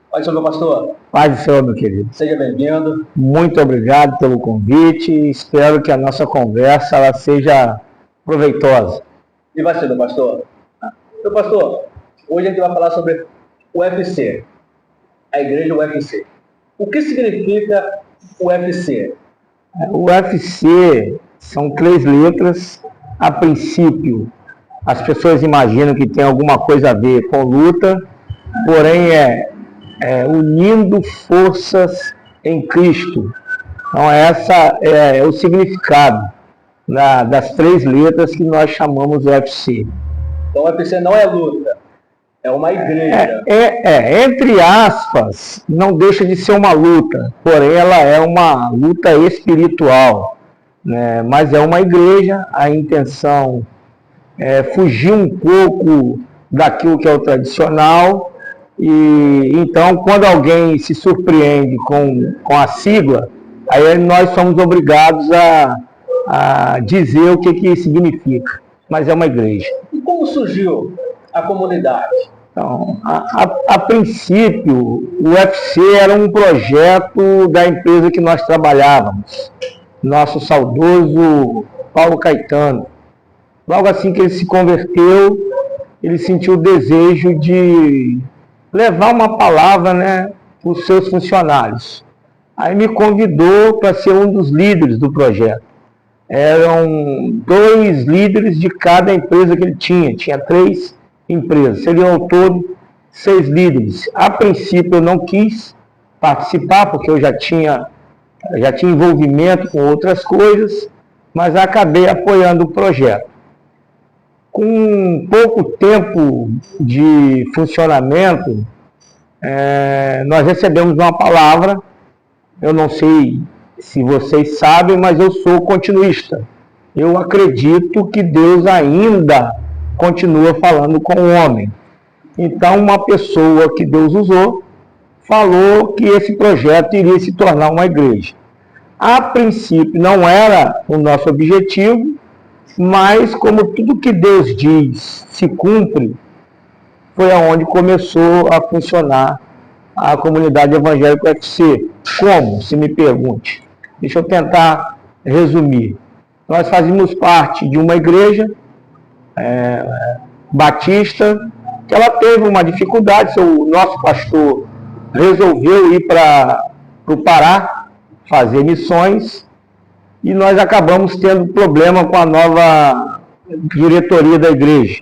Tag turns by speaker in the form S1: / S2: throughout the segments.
S1: Paz do Senhor, meu pastor.
S2: Paz do Senhor, meu querido.
S1: Seja bem-vindo.
S2: Muito obrigado pelo convite. Espero que a nossa conversa ela seja proveitosa.
S1: E vai ser, meu pastor? Meu pastor, hoje a gente vai falar sobre o UFC, a igreja UFC. O que significa o UFC?
S2: O UFC são 3 letras. A princípio, as pessoas imaginam que tem alguma coisa a ver com luta, porém unindo forças em Cristo. Então essa é o significado das 3 letras que nós chamamos de UFC.
S1: Então o UFC não é luta, é uma igreja.
S2: Entre aspas, não deixa de ser uma luta, porém ela é uma luta espiritual, né? Mas é uma igreja. A intenção é fugir um pouco daquilo que é o tradicional. E então, quando alguém se surpreende com a sigla, aí nós somos obrigados a dizer o que significa. Mas é uma igreja.
S1: E como surgiu a comunidade?
S2: Então, a princípio, o UFC era um projeto da empresa que nós trabalhávamos, nosso saudoso Paulo Caetano. Logo assim que ele se converteu, ele sentiu o desejo de levar uma palavra, né, para os seus funcionários. Aí me convidou para ser um dos líderes do projeto. Eram 2 líderes de cada empresa que ele tinha 3 empresas, seriam ao todo 6 líderes. A princípio eu não quis participar, porque eu já tinha envolvimento com outras coisas, mas acabei apoiando o projeto. Com pouco tempo de funcionamento, nós recebemos uma palavra. Eu não sei se vocês sabem, mas eu sou continuista. Eu acredito que Deus ainda continua falando com o homem. Então, uma pessoa que Deus usou falou que esse projeto iria se tornar uma igreja. A princípio não era o nosso objetivo, mas como tudo que Deus diz se cumpre, foi aonde começou a funcionar a comunidade evangélica UFC. Como? Se me pergunte. Deixa eu tentar resumir. Nós fazíamos parte de uma igreja batista, que ela teve uma dificuldade. O nosso pastor resolveu ir para o Pará fazer missões, e nós acabamos tendo problema com a nova diretoria da igreja.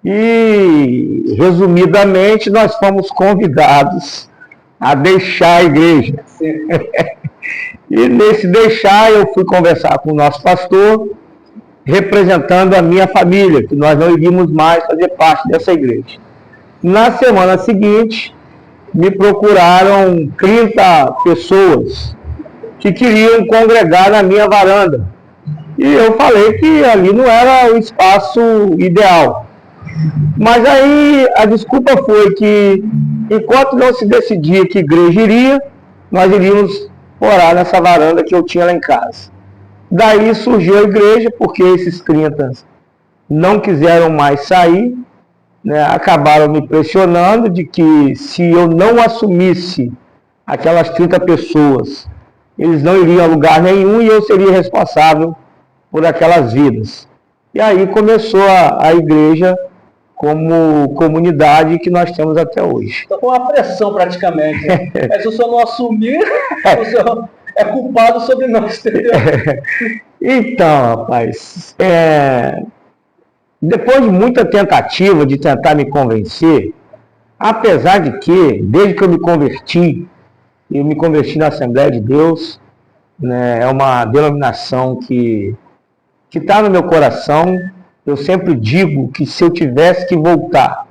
S2: E, resumidamente, nós fomos convidados a deixar a igreja. E nesse deixar, eu fui conversar com o nosso pastor, representando a minha família, que nós não iríamos mais fazer parte dessa igreja. Na semana seguinte, me procuraram 30 pessoas que queriam congregar na minha varanda. E eu falei que ali não era o espaço ideal. Mas aí a desculpa foi que, enquanto não se decidia que igreja iria, nós iríamos orar nessa varanda que eu tinha lá em casa. Daí surgiu a igreja, porque esses 30 não quiseram mais sair, né, acabaram me pressionando de que se eu não assumisse aquelas 30 pessoas, eles não iriam a lugar nenhum e eu seria responsável por aquelas vidas. E aí começou a igreja como comunidade que nós temos até hoje.
S1: Então foi uma pressão praticamente. Se o senhor não assumir, o senhor é culpado sobre nós, entendeu?
S2: Então, rapaz, depois de muita tentativa de tentar me convencer, apesar de que, desde que eu me converti na Assembleia de Deus, né, é uma denominação que está no meu coração. Eu sempre digo que se eu tivesse que voltar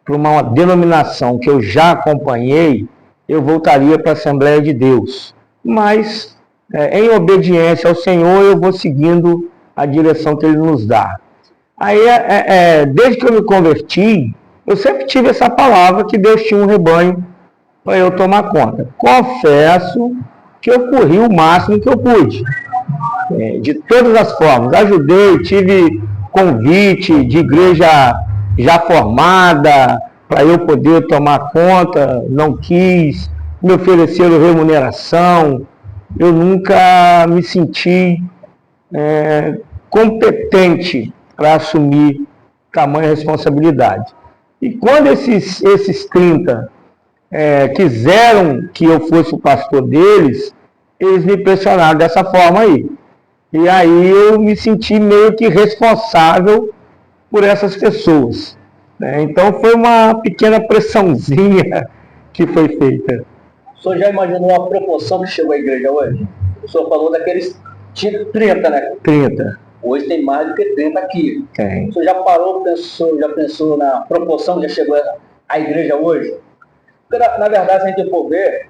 S2: para uma denominação que eu já acompanhei, eu voltaria para a Assembleia de Deus. Mas, em obediência ao Senhor, eu vou seguindo a direção que Ele nos dá. Aí, desde que eu me converti, Eu sempre tive essa palavra que Deus tinha um rebanho para eu tomar conta. Confesso que eu corri o máximo que eu pude, de todas as formas. Ajudei, tive convite de igreja já formada para eu poder tomar conta, não quis, me ofereceram remuneração. Eu nunca me senti competente para assumir tamanha responsabilidade. E quando esses 30 quiseram que eu fosse o pastor deles, eles me pressionaram dessa forma aí. E aí eu me senti meio que responsável por essas pessoas, né? Então foi uma pequena pressãozinha que foi feita.
S1: O senhor já imaginou a proporção que chegou à igreja hoje? O senhor falou daqueles 30, né?
S2: 30.
S1: Hoje tem mais do que 30 aqui.
S2: Tem.
S1: O senhor já pensou na proporção que já chegou à igreja hoje? Porque, na verdade, se a gente for ver,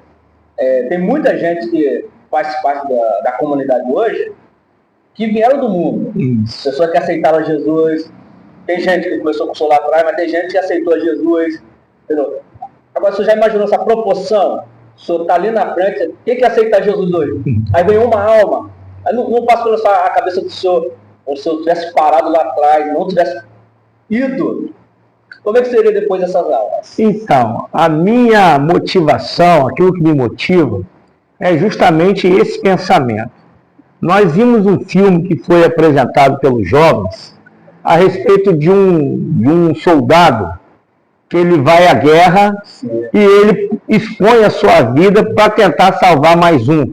S1: tem muita gente que faz parte da comunidade hoje que vieram do mundo. Pessoas que aceitaram Jesus. Tem gente que começou com o senhor lá atrás, mas tem gente que aceitou Jesus. Entendeu? Agora, o senhor já imaginou essa proporção? O senhor está ali na frente, quem que aceita Jesus hoje? Aí vem uma alma. Aí não passa pela cabeça do senhor, ou se o senhor tivesse parado lá atrás, não tivesse ido. Como é que seria depois dessas aulas?
S2: Então, a minha motivação, aquilo que me motiva, é justamente esse pensamento. Nós vimos um filme que foi apresentado pelos jovens a respeito de um soldado que ele vai à guerra. Sim. E ele expõe a sua vida para tentar salvar mais um.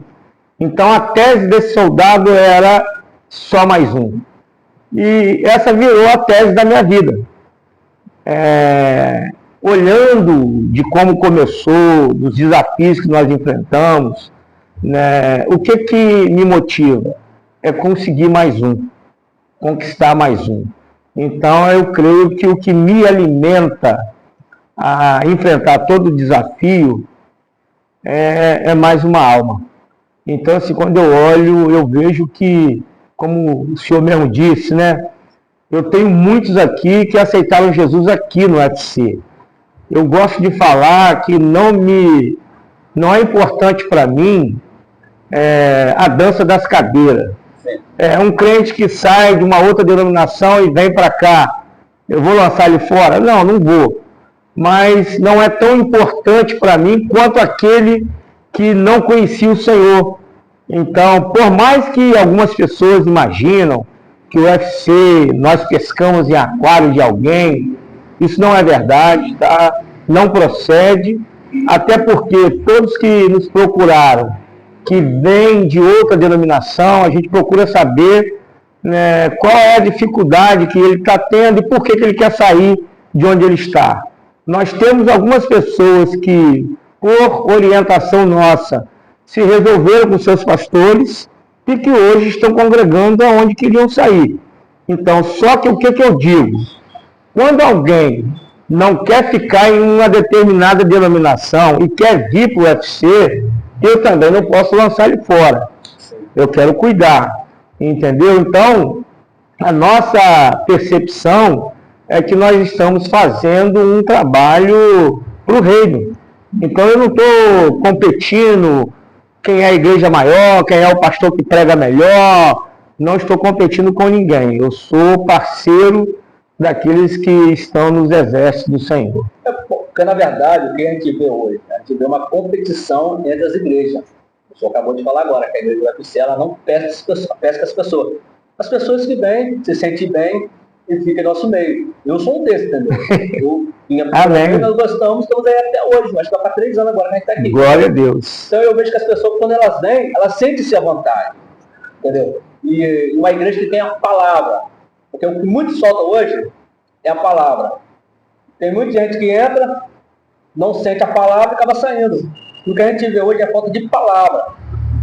S2: Então a tese desse soldado era só mais um. E essa virou a tese da minha vida. Olhando de como começou, dos desafios que nós enfrentamos, né, o que me motiva? É conseguir mais um, conquistar mais um. Então eu creio que o que me alimenta a enfrentar todo o desafio é mais uma alma. Então, assim, quando eu olho, eu vejo que, como o senhor mesmo disse, né? Eu tenho muitos aqui que aceitaram Jesus aqui no UFC. Eu gosto de falar que não é importante para mim a dança das cadeiras. É um crente que sai de uma outra denominação e vem para cá. Eu vou lançar ele fora? Não vou. Mas não é tão importante para mim quanto aquele que não conhecia o Senhor. Então, por mais que algumas pessoas imaginam que o UFC, nós pescamos em aquário de alguém, isso não é verdade, tá? Não procede, até porque todos que nos procuraram, que vêm de outra denominação, a gente procura saber, né, qual é a dificuldade que ele está tendo e por que ele quer sair de onde ele está. Nós temos algumas pessoas que, por orientação nossa, se resolveram com seus pastores e que hoje estão congregando aonde queriam sair. Então, só que o que eu digo? Quando alguém não quer ficar em uma determinada denominação e quer vir para o UFC, eu também não posso lançar ele fora. Eu quero cuidar, entendeu? Então, a nossa percepção é que nós estamos fazendo um trabalho para o reino. Então eu não estou competindo quem é a igreja maior, quem é o pastor que prega melhor, não estou competindo com ninguém. Eu sou parceiro daqueles que estão nos exércitos do Senhor.
S1: Porque, na verdade, o que a gente vê hoje? A gente vê uma competição entre as igrejas. O senhor acabou de falar agora que a igreja do UFC ela não pesca as pessoas. As pessoas que vêm, se sentem bem e ficam em nosso meio. Eu sou um desses, entendeu? Eu vinha para o nós gostamos, estamos aí até hoje, mas está para 3 anos agora que a gente está aqui.
S2: Glória a Deus.
S1: Então eu vejo que as pessoas, quando elas vêm, elas sentem-se à vontade, entendeu? E uma igreja que tem a palavra, porque o que muito solta hoje é a palavra. Tem muita gente que entra, não sente a palavra e acaba saindo. O que a gente vê hoje é a falta de palavra.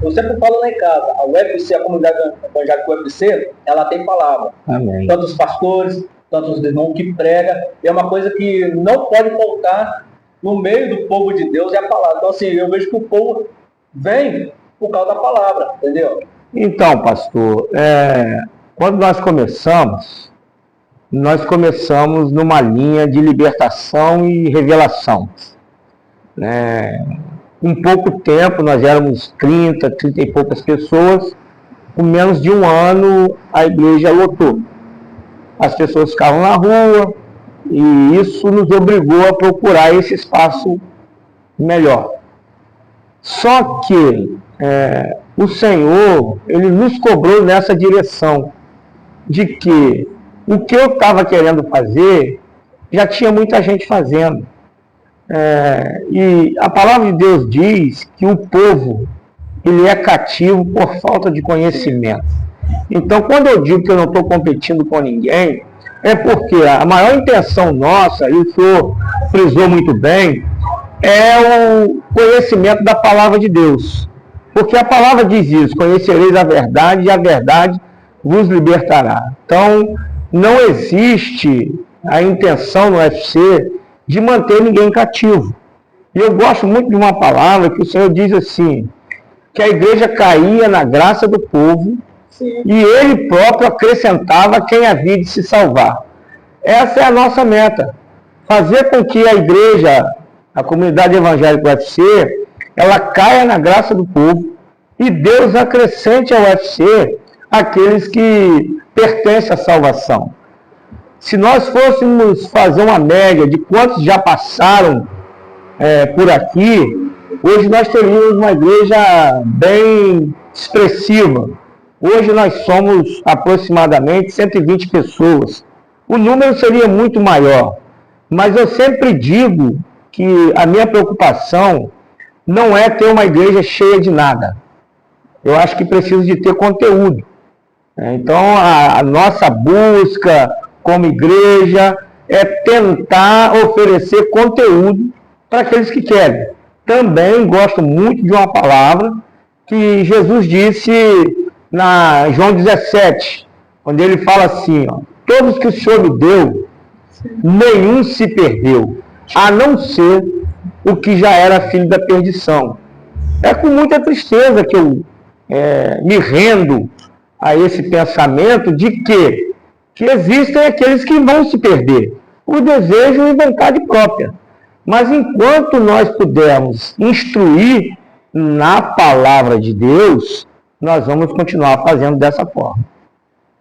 S1: Eu sempre falo lá em casa, a UFC, a comunidade evangélica UFC, ela tem palavra.
S2: Amém.
S1: Tanto os pastores, tanto os irmãos que pregam, é uma coisa que não pode faltar no meio do povo de Deus, é a palavra. Então, assim, eu vejo que o povo vem por causa da palavra, entendeu?
S2: Então, pastor, quando nós começamos, nós começamos numa linha de libertação e revelação. Com pouco tempo, nós éramos 30 e poucas pessoas, com menos de um ano a igreja lotou. As pessoas ficavam na rua e isso nos obrigou a procurar esse espaço melhor. Só que o Senhor, Ele nos cobrou nessa direção, de que o que eu estava querendo fazer, já tinha muita gente fazendo. E a palavra de Deus diz que o povo, ele é cativo por falta de conhecimento. Então, quando eu digo que eu não estou competindo com ninguém, é porque a maior intenção nossa, e o senhor frisou muito bem, é o conhecimento da palavra de Deus. Porque a palavra diz isso: conhecereis a verdade e a verdade vos libertará. Então, não existe a intenção no UFC de manter ninguém cativo. E eu gosto muito de uma palavra que o Senhor diz assim, que a igreja caía na graça do povo, sim, e Ele próprio acrescentava quem havia de se salvar. Essa é a nossa meta. Fazer com que a igreja, a comunidade evangélica UFC, ela caia na graça do povo e Deus acrescente ao UFC aqueles que pertencem à salvação. Se nós fôssemos fazer uma média de quantos já passaram por aqui, hoje nós teríamos uma igreja bem expressiva. Hoje nós somos aproximadamente 120 pessoas. O número seria muito maior, mas eu sempre digo que a minha preocupação não é ter uma igreja cheia de nada. Eu acho que preciso de ter conteúdo. Então, a nossa busca como igreja é tentar oferecer conteúdo para aqueles que querem. Também gosto muito de uma palavra que Jesus disse na João 17, onde ele fala assim, todos que o Senhor me deu, nenhum se perdeu, a não ser o que já era filho da perdição. É com muita tristeza que eu me rendo a esse pensamento de que existem aqueles que vão se perder, por desejo e vontade própria. Mas enquanto nós pudermos instruir na palavra de Deus, nós vamos continuar fazendo dessa forma.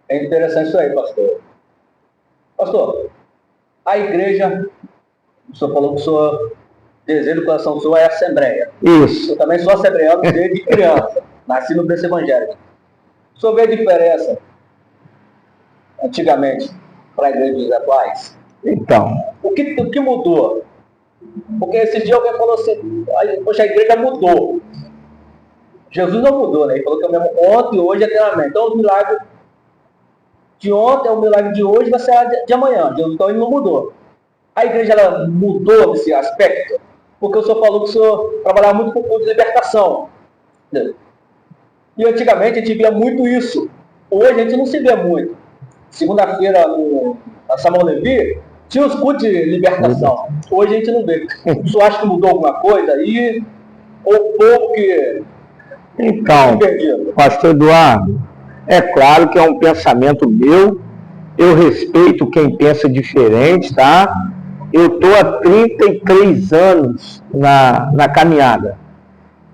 S1: É interessante isso aí, pastor. Pastor, a igreja, o senhor falou que o senhor desejo do coração do senhor é a Assembleia.
S2: Isso.
S1: Eu também sou assembleano desde criança, nasci no berço evangélico. O senhor vê a diferença antigamente para a igreja dos atuais?
S2: Então,
S1: o que mudou? Porque esses dias alguém falou assim, poxa, a igreja mudou. Jesus não mudou, né? Ele falou que é o mesmo ontem, hoje e eternamente. Então o milagre de ontem é o milagre de hoje, vai ser de amanhã. Então ele não mudou. A igreja ela mudou nesse aspecto, porque o senhor falou que o senhor trabalhava muito com o culto de libertação. E antigamente a gente via muito isso. Hoje a gente não se vê muito. Segunda-feira na Samuel Levi, tinha os cultos de libertação. Hoje a gente não vê. O senhor acha que mudou alguma coisa aí? Ou o povo que...
S2: Então, pastor Eduardo, é claro que é um pensamento meu, eu respeito quem pensa diferente, tá? Eu estou há 33 anos na caminhada.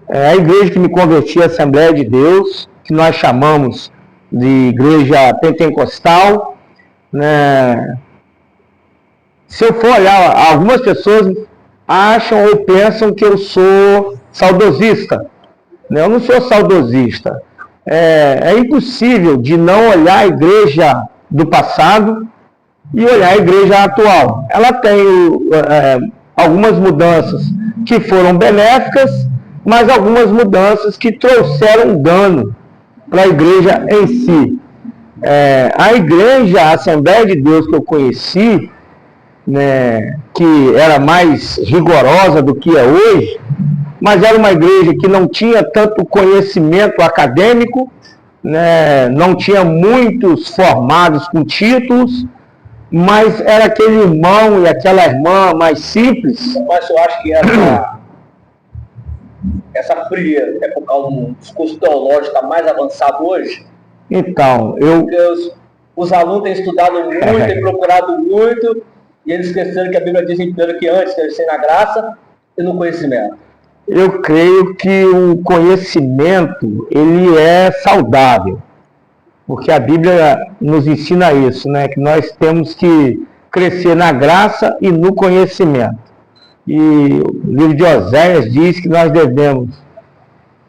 S2: A igreja que me converti é a Assembleia de Deus, que nós chamamos de igreja pentecostal, né? Se eu for olhar, algumas pessoas acham ou pensam que eu sou saudosista. Eu não sou saudosista. É impossível de não olhar a igreja do passado e olhar a igreja atual. Ela tem algumas mudanças que foram benéficas, mas algumas mudanças que trouxeram dano para a igreja em si. A igreja, a Assembleia de Deus que eu conheci, né, que era mais rigorosa do que é hoje, mas era uma igreja que não tinha tanto conhecimento acadêmico, né, não tinha muitos formados com títulos, mas era aquele irmão e aquela irmã mais simples.
S1: Mas eu acho que essa frieza é por causa do discurso teológico está mais avançado hoje?
S2: Então,
S1: os alunos têm estudado muito, têm procurado muito, e eles esqueceram que a Bíblia diz em Pedro que antes crescer na graça e no conhecimento.
S2: Eu creio que o conhecimento, ele é saudável, porque a Bíblia nos ensina isso, né? Que nós temos que crescer na graça e no conhecimento. E o livro de Oséias diz que nós devemos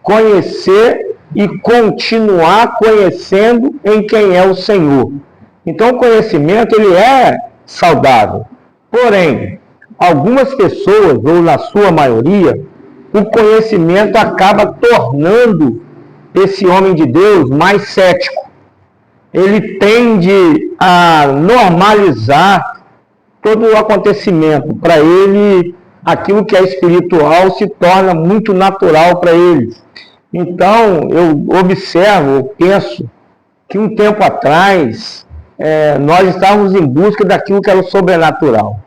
S2: conhecer e continuar conhecendo em quem é o Senhor. Então o conhecimento, ele é saudável. Porém, algumas pessoas, ou na sua maioria, o conhecimento acaba tornando esse homem de Deus mais cético. Ele tende a normalizar todo o acontecimento. Para ele, aquilo que é espiritual se torna muito natural para ele. Então, eu observo, eu penso que um tempo atrás, nós estávamos em busca daquilo que era o sobrenatural.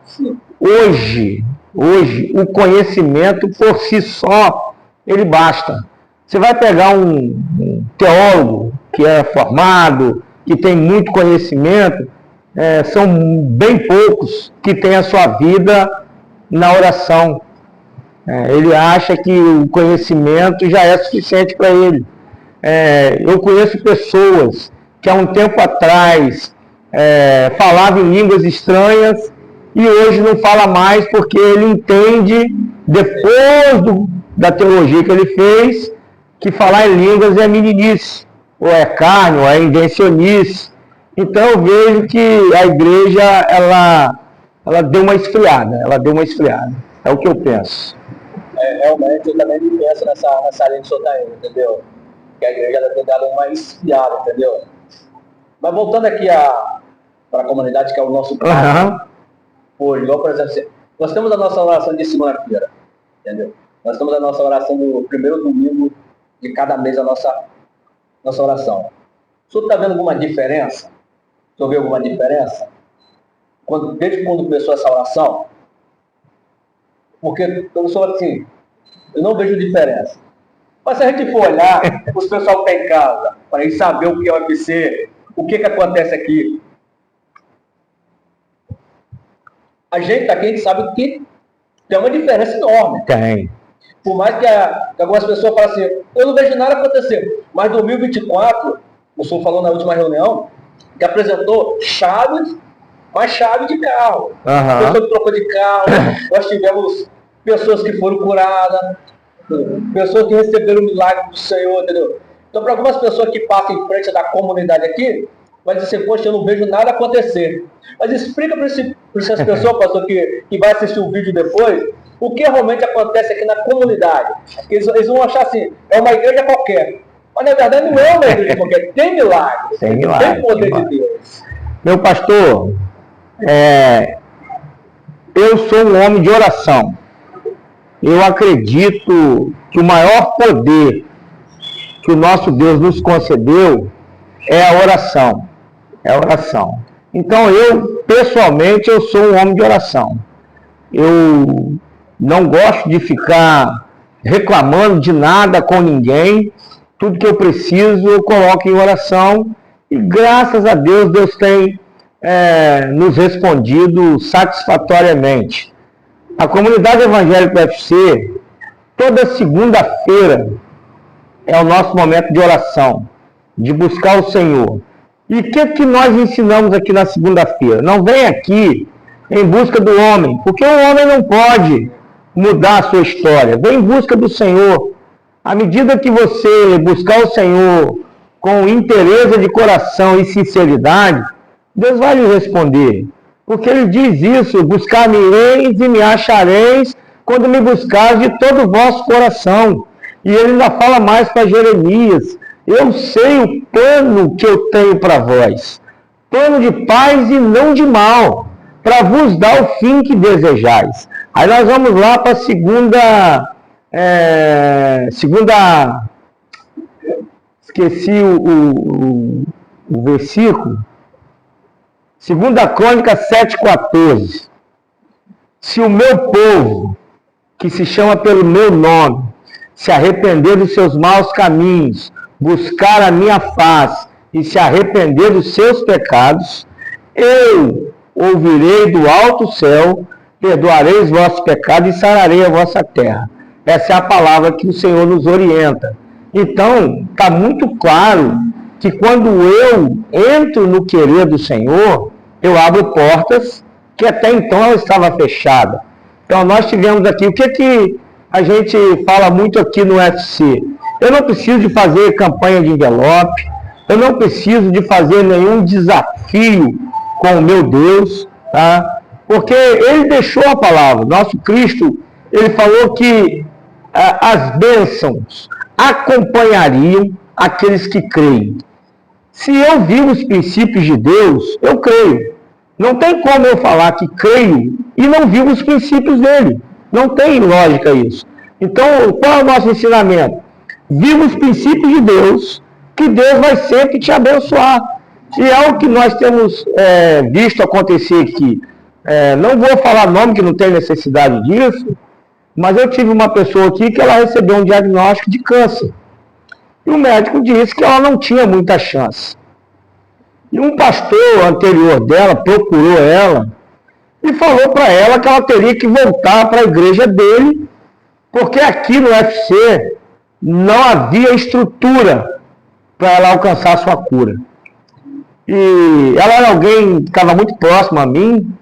S2: Hoje, o conhecimento por si só, ele basta. Você vai pegar um teólogo que é formado, que tem muito conhecimento, são bem poucos que têm a sua vida na oração. Ele acha que o conhecimento já é suficiente para ele. Eu conheço pessoas que há um tempo atrás falavam em línguas estranhas e hoje não fala mais porque ele entende, depois da teologia que ele fez, que falar em línguas é meninice, ou é carne, ou é invencionice. Então eu vejo que a igreja, ela deu uma esfriada, é o que eu penso.
S1: Realmente, eu também penso nessa linha que o senhor está indo, entendeu? Que a igreja tem dado uma esfriada, entendeu? Mas voltando aqui para a comunidade, que é o nosso pai, hoje, igual, por exemplo, nós temos a nossa oração de segunda-feira, entendeu? Nós temos a nossa oração no primeiro domingo de cada mês, a nossa oração. O senhor está vendo alguma diferença? O senhor vê alguma diferença? Desde quando começou essa oração? Porque eu sou assim, eu não vejo diferença. Mas se a gente for olhar, os pessoal que está em casa, para eles saber o que é o UFC, o que acontece aqui. A gente sabe que tem uma diferença enorme.
S2: Tem.
S1: Por mais que algumas pessoas falem assim, eu não vejo nada acontecer. Mas em 2024, o senhor falou na última reunião, que apresentou chave de carro. Pessoa que trocou de carro, nós tivemos pessoas que foram curadas, pessoas que receberam o milagre do Senhor, entendeu? Então, para algumas pessoas que passam em frente da comunidade aqui, vai dizer assim, poxa, eu não vejo nada acontecer. Mas explica para essas pessoas, pastor, que vai assistir o vídeo depois, o que realmente acontece aqui na comunidade. Eles vão achar assim, é uma igreja qualquer. Mas na verdade não é uma igreja qualquer, tem milagres, tem poder de Deus.
S2: Meu pastor, eu sou um homem de oração. Eu acredito que o maior poder que o nosso Deus nos concedeu é a oração. Então eu, pessoalmente, eu sou um homem de oração. Eu não gosto de ficar reclamando de nada com ninguém. Tudo que eu preciso eu coloco em oração. E graças a Deus, Deus tem nos respondido satisfatoriamente. A comunidade evangélica do UFC, toda segunda-feira, é o nosso momento de oração, de buscar o Senhor. E o que nós ensinamos aqui na segunda-feira? Não vem aqui em busca do homem, porque o homem não pode mudar a sua história. Vem em busca do Senhor. À medida que você buscar o Senhor com interesse de coração e sinceridade, Deus vai lhe responder. Porque Ele diz isso, buscar-me-eis e me achareis quando me buscares de todo o vosso coração. E Ele ainda fala mais para Jeremias, eu sei o plano que eu tenho para vós, plano de paz e não de mal, para vos dar o fim que desejais. Aí nós vamos lá para esqueci o versículo, 2 Crônica 7,14. Se o meu povo, que se chama pelo meu nome, se arrepender dos seus maus caminhos, buscar a minha face e se arrepender dos seus pecados, eu ouvirei do alto céu, perdoarei os vossos pecados e sararei a vossa terra. Essa é a palavra que o Senhor nos orienta. Então, está muito claro que quando eu entro no querer do Senhor, eu abro portas que até então ela estava fechada. Então, nós tivemos aqui, o que a gente fala muito aqui no UFC? Eu não preciso de fazer campanha de envelope, eu não preciso de fazer nenhum desafio com o meu Deus, tá? Porque ele deixou a palavra. Nosso Cristo, ele falou que as bênçãos acompanhariam aqueles que creem. Se eu vivo os princípios de Deus, eu creio. Não tem como eu falar que creio e não vivo os princípios dele. Não tem lógica isso. Então, qual é o nosso ensinamento? Viva os princípios de Deus, que Deus vai sempre te abençoar. E é o que nós temos visto acontecer aqui. Não vou falar nome, que não tem necessidade disso, mas eu tive uma pessoa aqui que ela recebeu um diagnóstico de câncer. E o médico disse que ela não tinha muita chance. E um pastor anterior dela procurou ela e falou para ela que ela teria que voltar para a igreja dele, porque aqui no UFC não havia estrutura para ela alcançar a sua cura. E ela era alguém que estava muito próximo a mim,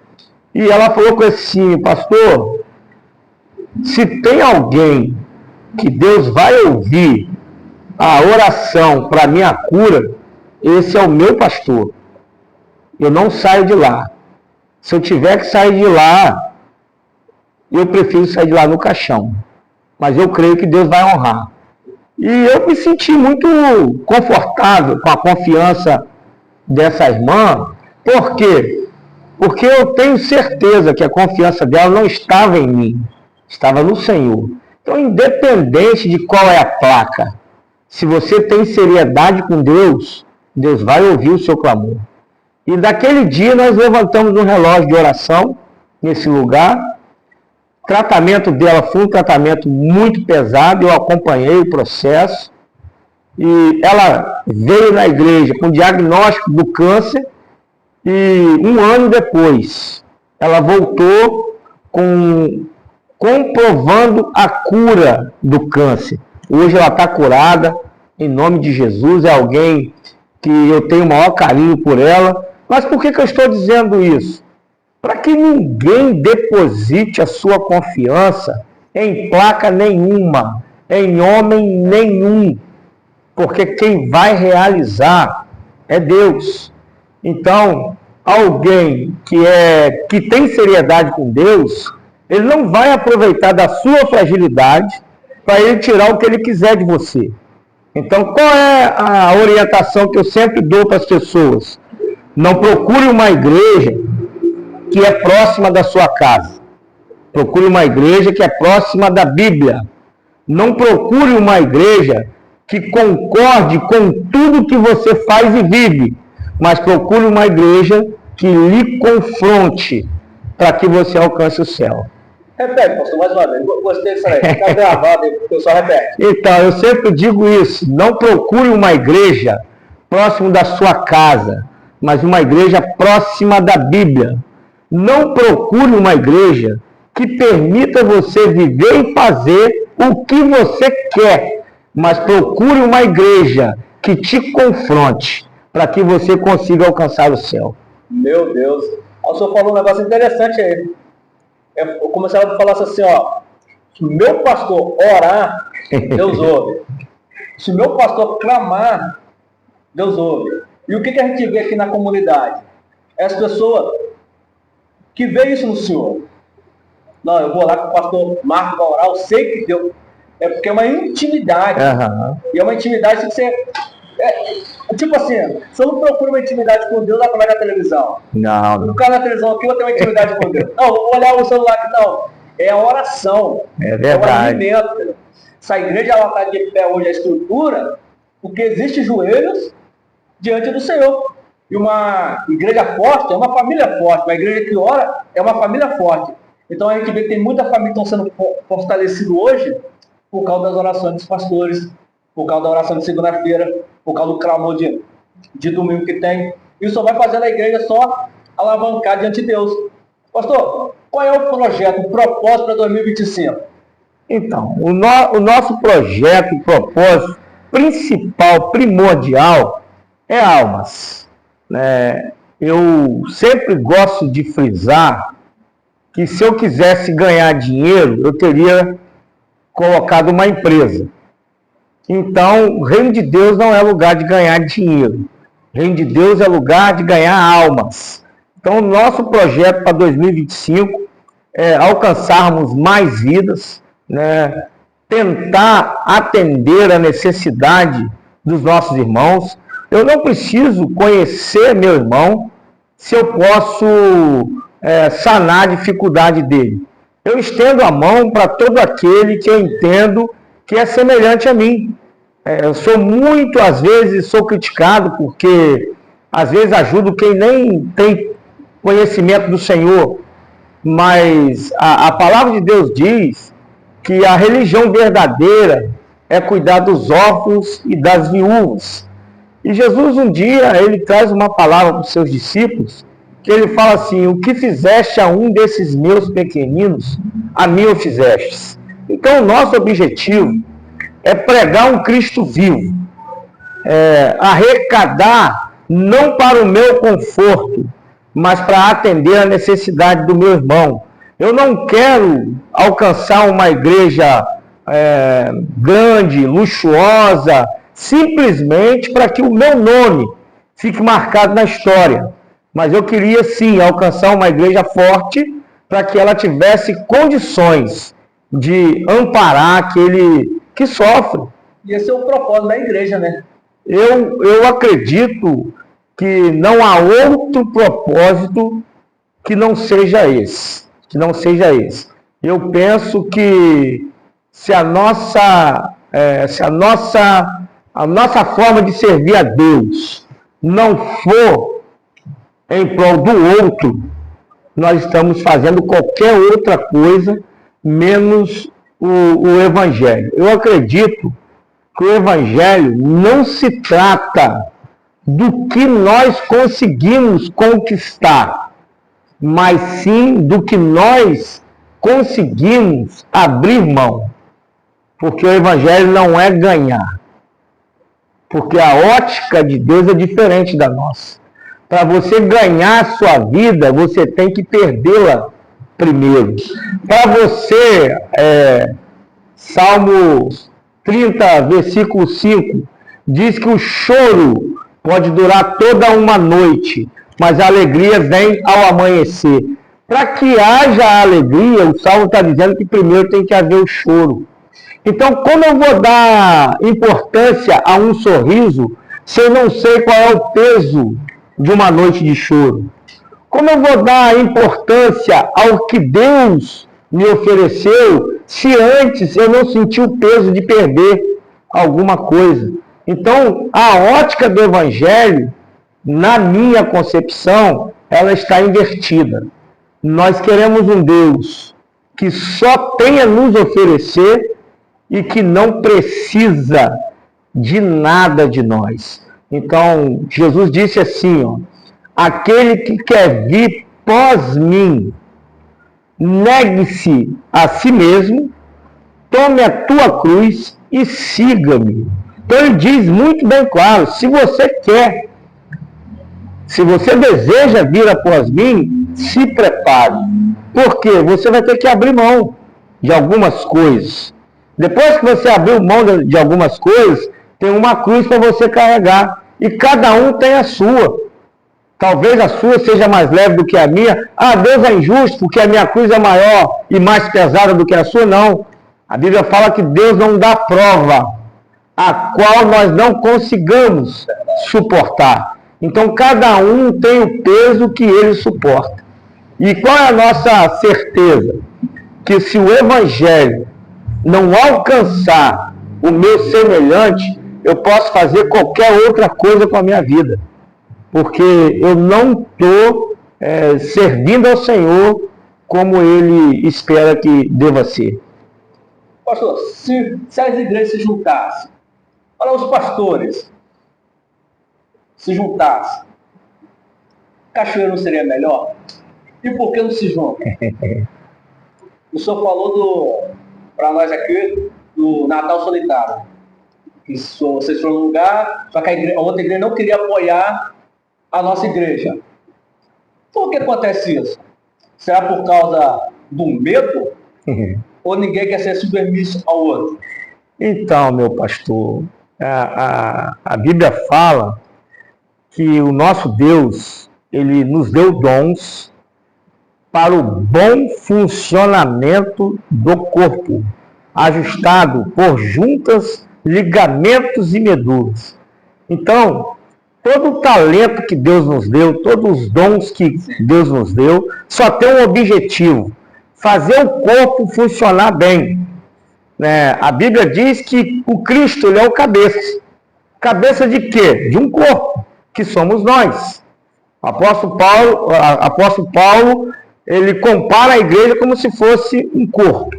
S2: e ela falou com assim: pastor, se tem alguém que Deus vai ouvir a oração para minha cura, esse é o meu pastor. Eu não saio de lá. Se eu tiver que sair de lá, eu prefiro sair de lá no caixão. Mas eu creio que Deus vai honrar. E eu me senti muito confortável com a confiança dessa irmã. Por quê? Porque eu tenho certeza que a confiança dela não estava em mim, estava no Senhor. Então, independente de qual é a placa, se você tem seriedade com Deus, Deus vai ouvir o seu clamor. E daquele dia nós levantamos um relógio de oração nesse lugar. O tratamento dela foi um tratamento muito pesado, eu acompanhei o processo. E ela veio na igreja com diagnóstico do câncer e um ano depois ela voltou comprovando a cura do câncer. Hoje ela está curada, em nome de Jesus, é alguém que eu tenho o maior carinho por ela. Mas por que eu estou dizendo isso? Para que ninguém deposite a sua confiança em placa nenhuma, em homem nenhum, porque quem vai realizar é Deus. Então, alguém que tem seriedade com Deus, ele não vai aproveitar da sua fragilidade para ele tirar o que ele quiser de você. Então, qual é a orientação que eu sempre dou para as pessoas? Não procure uma igreja que é próxima da sua casa. Procure uma igreja que é próxima da Bíblia. Não procure uma igreja que concorde com tudo que você faz e vive, mas procure uma igreja que lhe confronte para que você alcance o céu.
S1: Repete, pastor, mais uma vez. Gostei disso aí. Está gravado aí, o pessoal repete.
S2: Então, eu sempre digo isso. Não procure uma igreja próximo da sua casa, mas uma igreja próxima da Bíblia. Não procure uma igreja que permita você viver e fazer o que você quer, mas procure uma igreja que te confronte para que você consiga alcançar o céu.
S1: Meu Deus. O senhor falou um negócio interessante aí. Eu comecei a falar assim, ó. Se o meu pastor orar, Deus ouve. Se o meu pastor clamar, Deus ouve. E o que a gente vê aqui na comunidade? É as pessoas que veem isso no Senhor. Não, eu vou lá com o pastor Marco vai orar, eu sei que Deus... É porque é uma intimidade.
S2: Uhum.
S1: E é uma intimidade que você... tipo assim, você não procura uma intimidade com Deus através da televisão.
S2: Não.
S1: O cara na televisão aqui, eu tenho uma intimidade com Deus. Não, vou olhar o celular aqui, não. É a oração.
S2: É verdade.
S1: É o alimento. Essa igreja está de pé hoje, a estrutura, porque existe joelhos diante do Senhor. E uma igreja forte é uma família forte. Uma igreja que ora é uma família forte. Então a gente vê que tem muita família que estão sendo fortalecidas hoje por causa das orações dos pastores, por causa da oração de segunda-feira, por causa do clamor de domingo que tem. Isso só vai fazendo a igreja só alavancar diante de Deus. Pastor, qual é o projeto, o propósito para 2025?
S2: Então, o nosso projeto, o propósito principal, primordial, é almas. Eu sempre gosto de frisar que se eu quisesse ganhar dinheiro, eu teria colocado uma empresa. Então, o reino de Deus não é lugar de ganhar dinheiro. O reino de Deus é lugar de ganhar almas. Então, o nosso projeto para 2025 é alcançarmos mais vidas, tentar atender a necessidade dos nossos irmãos. Eu não preciso conhecer meu irmão se eu posso sanar a dificuldade dele. Eu estendo a mão para todo aquele que eu entendo que é semelhante a mim. Eu sou muito, às vezes, sou criticado porque, às vezes, ajudo quem nem tem conhecimento do Senhor. Mas a palavra de Deus diz que a religião verdadeira é cuidar dos órfãos e das viúvas. E Jesus, um dia, ele traz uma palavra para os seus discípulos, que ele fala assim: o que fizeste a um desses meus pequeninos, a mim o fizestes. Então, o nosso objetivo é pregar um Cristo vivo, arrecadar não para o meu conforto, mas para atender a necessidade do meu irmão. Eu não quero alcançar uma igreja grande, luxuosa, simplesmente para que o meu nome fique marcado na história. Mas eu queria sim alcançar uma igreja forte para que ela tivesse condições de amparar aquele que sofre.
S1: E esse é o propósito da igreja, né?
S2: Eu acredito que não há outro propósito que não seja esse. Eu penso que se a nossa forma de servir a Deus não for em prol do outro, nós estamos fazendo qualquer outra coisa menos o Evangelho. Eu acredito que o Evangelho não se trata do que nós conseguimos conquistar, mas sim do que nós conseguimos abrir mão. Porque o Evangelho não é ganhar. Porque a ótica de Deus é diferente da nossa. Para você ganhar a sua vida, você tem que perdê-la primeiro. Para você, Salmo 30, versículo 5, diz que o choro pode durar toda uma noite, mas a alegria vem ao amanhecer. Para que haja alegria, o Salmo está dizendo que primeiro tem que haver o choro. Então, como eu vou dar importância a um sorriso se eu não sei qual é o peso de uma noite de choro? Como eu vou dar importância ao que Deus me ofereceu se antes eu não senti o peso de perder alguma coisa? Então, a ótica do Evangelho, na minha concepção, ela está invertida. Nós queremos um Deus que só tem a nos oferecer e que não precisa de nada de nós. Então, Jesus disse assim, aquele que quer vir pós mim, negue-se a si mesmo, tome a tua cruz e siga-me. Então ele diz muito bem claro, se você quer, se você deseja vir após mim, se prepare. Porque você vai ter que abrir mão de algumas coisas. Depois que você abriu mão de algumas coisas, tem uma cruz para você carregar. E cada um tem a sua. Talvez a sua seja mais leve do que a minha. Ah, Deus é injusto porque a minha cruz é maior e mais pesada do que a sua. Não. A Bíblia fala que Deus não dá prova a qual nós não consigamos suportar. Então, cada um tem o peso que ele suporta. E qual é a nossa certeza? Que se o Evangelho não alcançar o meu semelhante, eu posso fazer qualquer outra coisa com a minha vida. Porque eu não estou servindo ao Senhor como Ele espera que deva ser.
S1: Pastor, se as igrejas se juntassem, para os pastores, se juntasse, Cachoeira não seria melhor? E por que não se junta? O senhor falou para nós aqui do Natal Solitário. Que vocês foram no lugar, só que a outra igreja não queria apoiar a nossa igreja. Por que acontece isso? Será por causa do medo? Ou ninguém quer ser submisso ao outro?
S2: Então, meu pastor, a Bíblia fala que o nosso Deus, ele nos deu dons para o bom funcionamento do corpo, ajustado por juntas, ligamentos e medulas. Então, todo o talento que Deus nos deu, todos os dons que Deus nos deu, só tem um objetivo: fazer o corpo funcionar bem. A Bíblia diz que o Cristo, ele é o cabeça. Cabeça de quê? De um corpo, que somos nós. O apóstolo Paulo, ele compara a igreja como se fosse um corpo.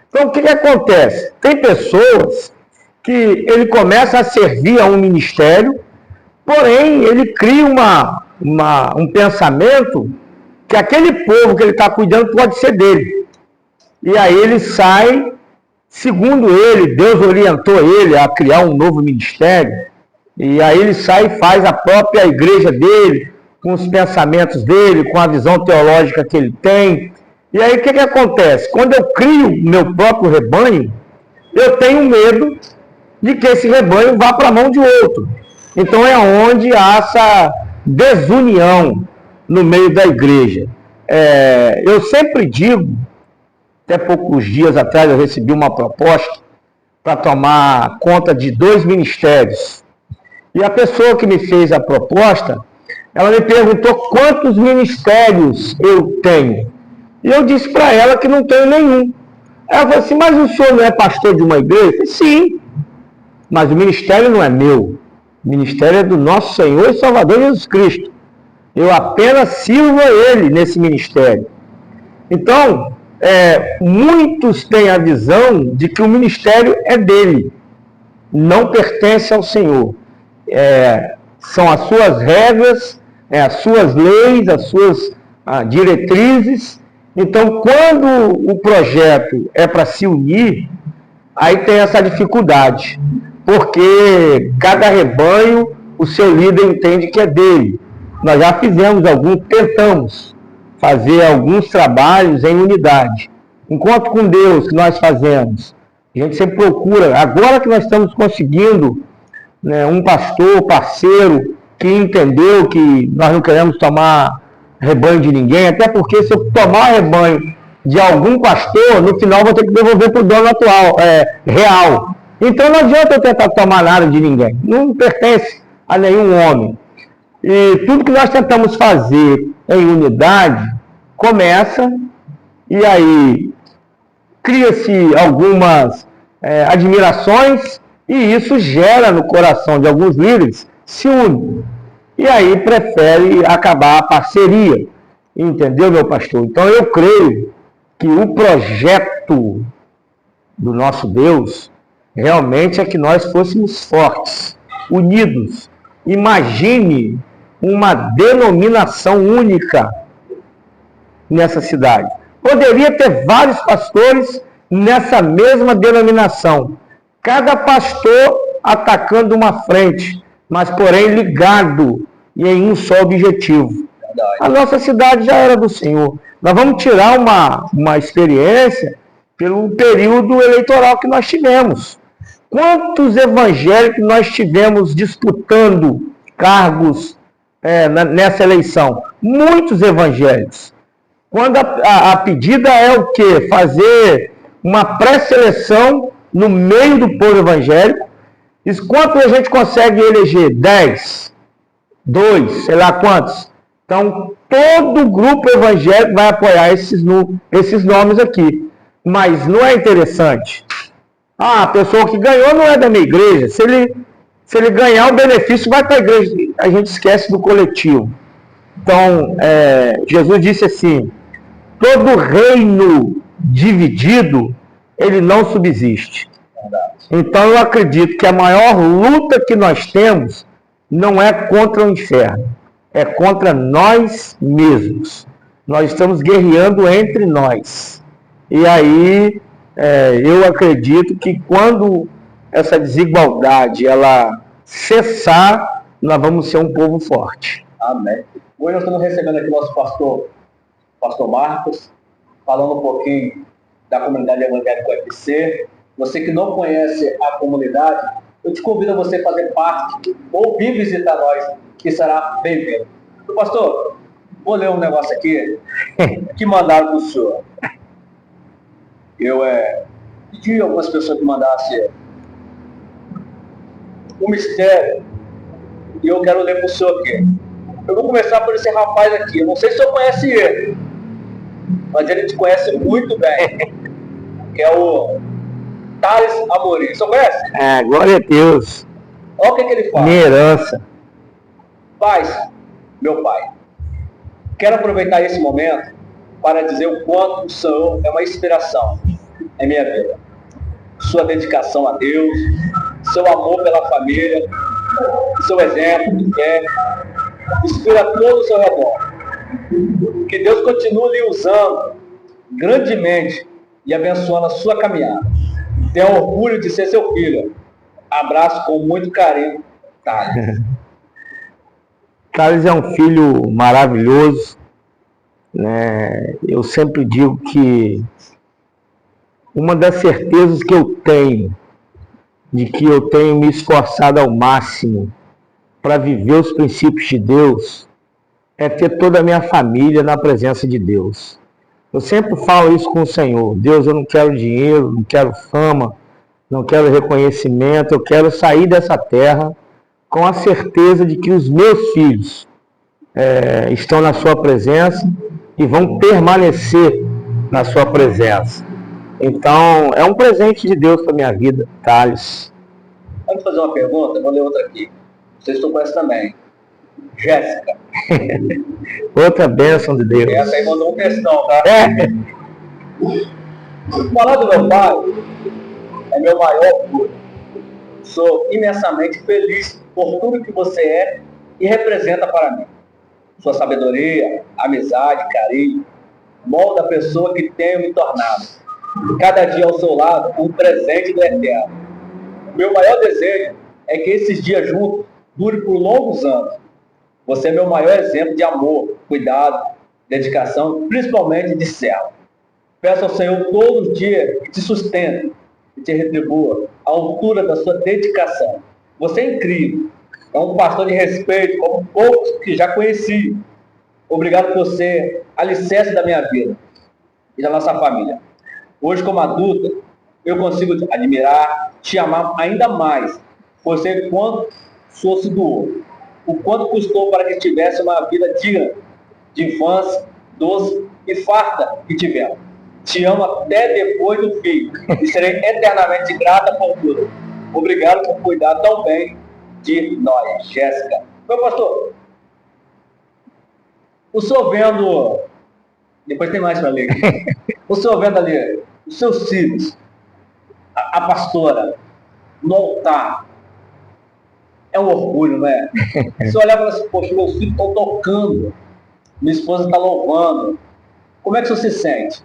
S2: Então, o que acontece? Tem pessoas que ele começa a servir a um ministério, porém, ele cria um pensamento que aquele povo que ele está cuidando pode ser dele. E aí ele sai, segundo ele, Deus orientou ele a criar um novo ministério, e aí ele sai e faz a própria igreja dele, com os pensamentos dele, com a visão teológica que ele tem. E aí o que acontece? Quando eu crio meu próprio rebanho, eu tenho medo de que esse rebanho vá para a mão de outro. Então é onde há essa desunião no meio da igreja. Eu sempre digo, até poucos dias atrás eu recebi uma proposta para tomar conta de 2 ministérios. E a pessoa que me fez a proposta, ela me perguntou quantos ministérios eu tenho. E eu disse para ela que não tenho nenhum. Ela falou assim, mas o senhor não é pastor de uma igreja? Eu falei, sim, mas o ministério não é meu. O ministério é do nosso Senhor e Salvador Jesus Cristo. Eu apenas sirvo a Ele nesse ministério. Então, muitos têm a visão de que o ministério é dele, não pertence ao Senhor. São as suas regras, as suas leis, as suas diretrizes. Então, quando o projeto é para se unir, aí tem essa dificuldade, porque cada rebanho, o seu líder entende que é dele. Nós já tentamos fazer alguns trabalhos em unidade. Encontro com Deus que nós fazemos, a gente sempre procura, agora que nós estamos conseguindo, um pastor, parceiro, que entendeu que nós não queremos tomar rebanho de ninguém, até porque se eu tomar rebanho de algum pastor, no final vou ter que devolver para o dono real. Então não adianta eu tentar tomar nada de ninguém, não pertence a nenhum homem. E tudo que nós tentamos fazer em unidade, começa, e aí cria-se algumas admirações, e isso gera no coração de alguns líderes ciúme. E aí prefere acabar a parceria. Entendeu, meu pastor? Então eu creio que o projeto do nosso Deus realmente é que nós fôssemos fortes, unidos. Imagine uma denominação única nessa cidade. Poderia ter vários pastores nessa mesma denominação, cada pastor atacando uma frente, mas porém ligado e em um só objetivo. A nossa cidade já era do Senhor. Nós vamos tirar uma experiência pelo período eleitoral que nós tivemos. Quantos evangélicos nós tivemos disputando cargos nessa eleição? Muitos evangélicos. Quando a pedida é o quê? Fazer uma pré-seleção no meio do povo evangélico. Quanto a gente consegue eleger? 10, 2, sei lá quantos. Então, todo o grupo evangélico vai apoiar esses nomes aqui. Mas não é interessante. A pessoa que ganhou não é da minha igreja. Se ele ganhar, o benefício vai para a igreja. A gente esquece do coletivo. Então, Jesus disse assim, todo reino dividido, ele não subsiste. Então eu acredito que a maior luta que nós temos não é contra o inferno, é contra nós mesmos. Nós estamos guerreando entre nós. E aí, eu acredito que quando essa desigualdade ela cessar, nós vamos ser um povo forte.
S1: Amém. Hoje nós estamos recebendo aqui nosso pastor Marcos, falando um pouquinho da comunidade evangélica UFC. Você que não conhece a comunidade, eu te convido a você fazer parte ou vir visitar nós, que será bem-vindo. Pastor, vou ler um negócio aqui que mandaram para o senhor. Eu pedi a algumas pessoas que mandassem um mistério e eu quero ler para o senhor aqui. Eu vou começar por esse rapaz aqui. Eu não sei se o senhor conhece ele, mas ele te conhece muito bem. Que é o Thales Amorim. O senhor conhece?
S2: Glória a Deus.
S1: Olha o que ele fala.
S2: Minha herança.
S1: Paz, meu pai, quero aproveitar esse momento para dizer o quanto o Senhor é uma inspiração em minha vida. Sua dedicação a Deus, seu amor pela família, seu exemplo de fé, inspira todo o seu redor. Que Deus continue lhe usando grandemente e abençoando a sua caminhada. Tenho orgulho de ser seu filho. Abraço com muito carinho, Thales.
S2: Thales é um filho maravilhoso, né? Eu sempre digo que uma das certezas que eu tenho de que eu tenho me esforçado ao máximo para viver os princípios de Deus é ter toda a minha família na presença de Deus. Eu sempre falo isso com o Senhor. Deus, eu não quero dinheiro, não quero fama, não quero reconhecimento, eu quero sair dessa terra com a certeza de que os meus filhos estão na sua presença e vão permanecer na sua presença. Então, é um presente de Deus para a minha vida, Thales.
S1: Vamos fazer uma pergunta? Vou ler outra aqui. Vocês estão com essa também. Jéssica.
S2: Outra bênção de Deus.
S1: Essa aí mandou um textão, tá? Falar do meu pai é meu maior orgulho. Sou imensamente feliz por tudo que você é e representa para mim. Sua sabedoria, amizade, carinho, molda a pessoa que tenho me tornado. Cada dia ao seu lado, um presente do Eterno. O meu maior desejo é que esses dias juntos durem por longos anos. Você é meu maior exemplo de amor, cuidado, dedicação, principalmente de servo. Peço ao Senhor todos os dias que te sustente e te retribua à altura da sua dedicação. Você é incrível. É um pastor de respeito, como poucos que já conheci. Obrigado por ser alicerce da minha vida e da nossa família. Hoje, como adulta, eu consigo te admirar, te amar ainda mais, por ser quanto sou se doou. O quanto custou para que tivesse uma vida digna, de infância, doce e farta que tivemos. Te amo até depois do fim e serei eternamente grata por tudo. Obrigado por cuidar tão bem de nós, Jéssica. Meu pastor, o senhor vendo... Depois tem mais para ler. O senhor vendo ali os seus filhos, a pastora, no altar, é um orgulho, não é? Você olhar e falar assim, poxa, meus filhos estão tocando, minha esposa está louvando. Como é que você se sente?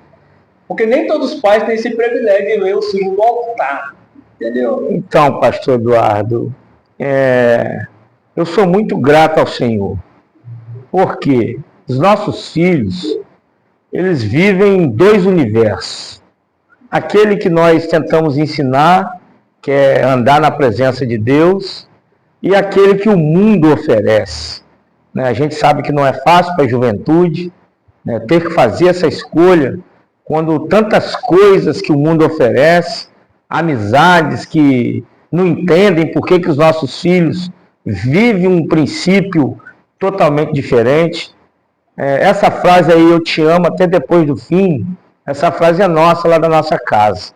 S1: Porque nem todos os pais têm esse privilégio de ver os filhos no altar, entendeu?
S2: Então, pastor Eduardo, eu sou muito grato ao Senhor, porque os nossos filhos, eles vivem em dois universos. Aquele que nós tentamos ensinar, que é andar na presença de Deus, e aquele que o mundo oferece. A gente sabe que não é fácil para a juventude, ter que fazer essa escolha, quando tantas coisas que o mundo oferece, amizades que não entendem por que os nossos filhos vivem um princípio totalmente diferente. Essa frase aí, eu te amo até depois do fim, essa frase é nossa, lá da nossa casa.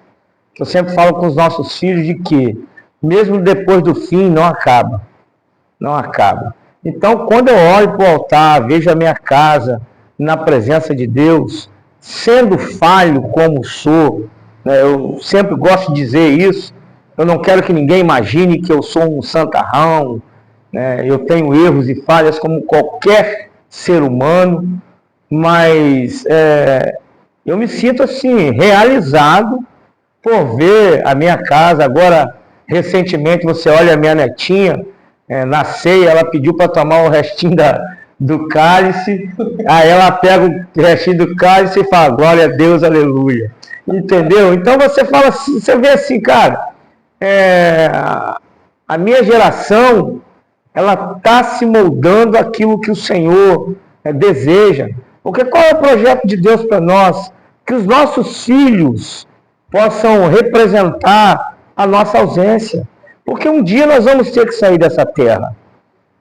S2: Eu sempre falo com os nossos filhos de que, mesmo depois do fim, não acaba. Não acaba. Então, quando eu olho para o altar, vejo a minha casa na presença de Deus, sendo falho como sou, eu sempre gosto de dizer isso, eu não quero que ninguém imagine que eu sou um santarrão, né? Eu tenho erros e falhas como qualquer ser humano, mas eu me sinto assim, realizado por ver a minha casa. Agora, recentemente, você olha a minha netinha, na ceia, ela pediu para tomar o restinho do cálice, aí ela pega o restinho do cálice e fala, glória a Deus, aleluia. Entendeu? Então você fala assim, você vê assim, cara, a minha geração, ela está se moldando aquilo que o Senhor deseja. Porque qual é o projeto de Deus para nós? Que os nossos filhos possam representar a nossa ausência. Porque um dia nós vamos ter que sair dessa terra.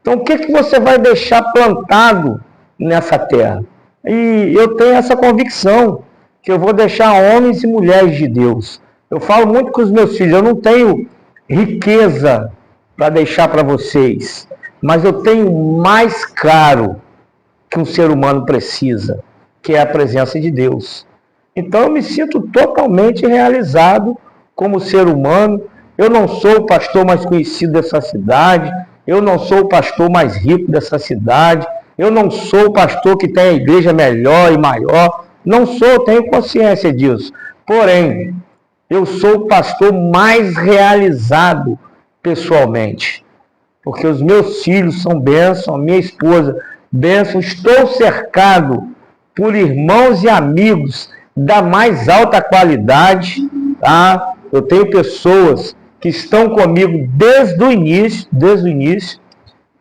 S2: Então o que você vai deixar plantado nessa terra? E eu tenho essa convicção que eu vou deixar homens e mulheres de Deus. Eu falo muito com os meus filhos, eu não tenho riqueza para deixar para vocês, mas eu tenho mais caro que um ser humano precisa, que é a presença de Deus. Então eu me sinto totalmente realizado como ser humano. Eu não sou o pastor mais conhecido dessa cidade, eu não sou o pastor mais rico dessa cidade, eu não sou o pastor que tem a igreja melhor e maior, não sou, tenho consciência disso. Porém, eu sou o pastor mais realizado pessoalmente, porque os meus filhos são bênção, a minha esposa bênção, estou cercado por irmãos e amigos da mais alta qualidade, tá? Eu tenho pessoas que estão comigo desde o início,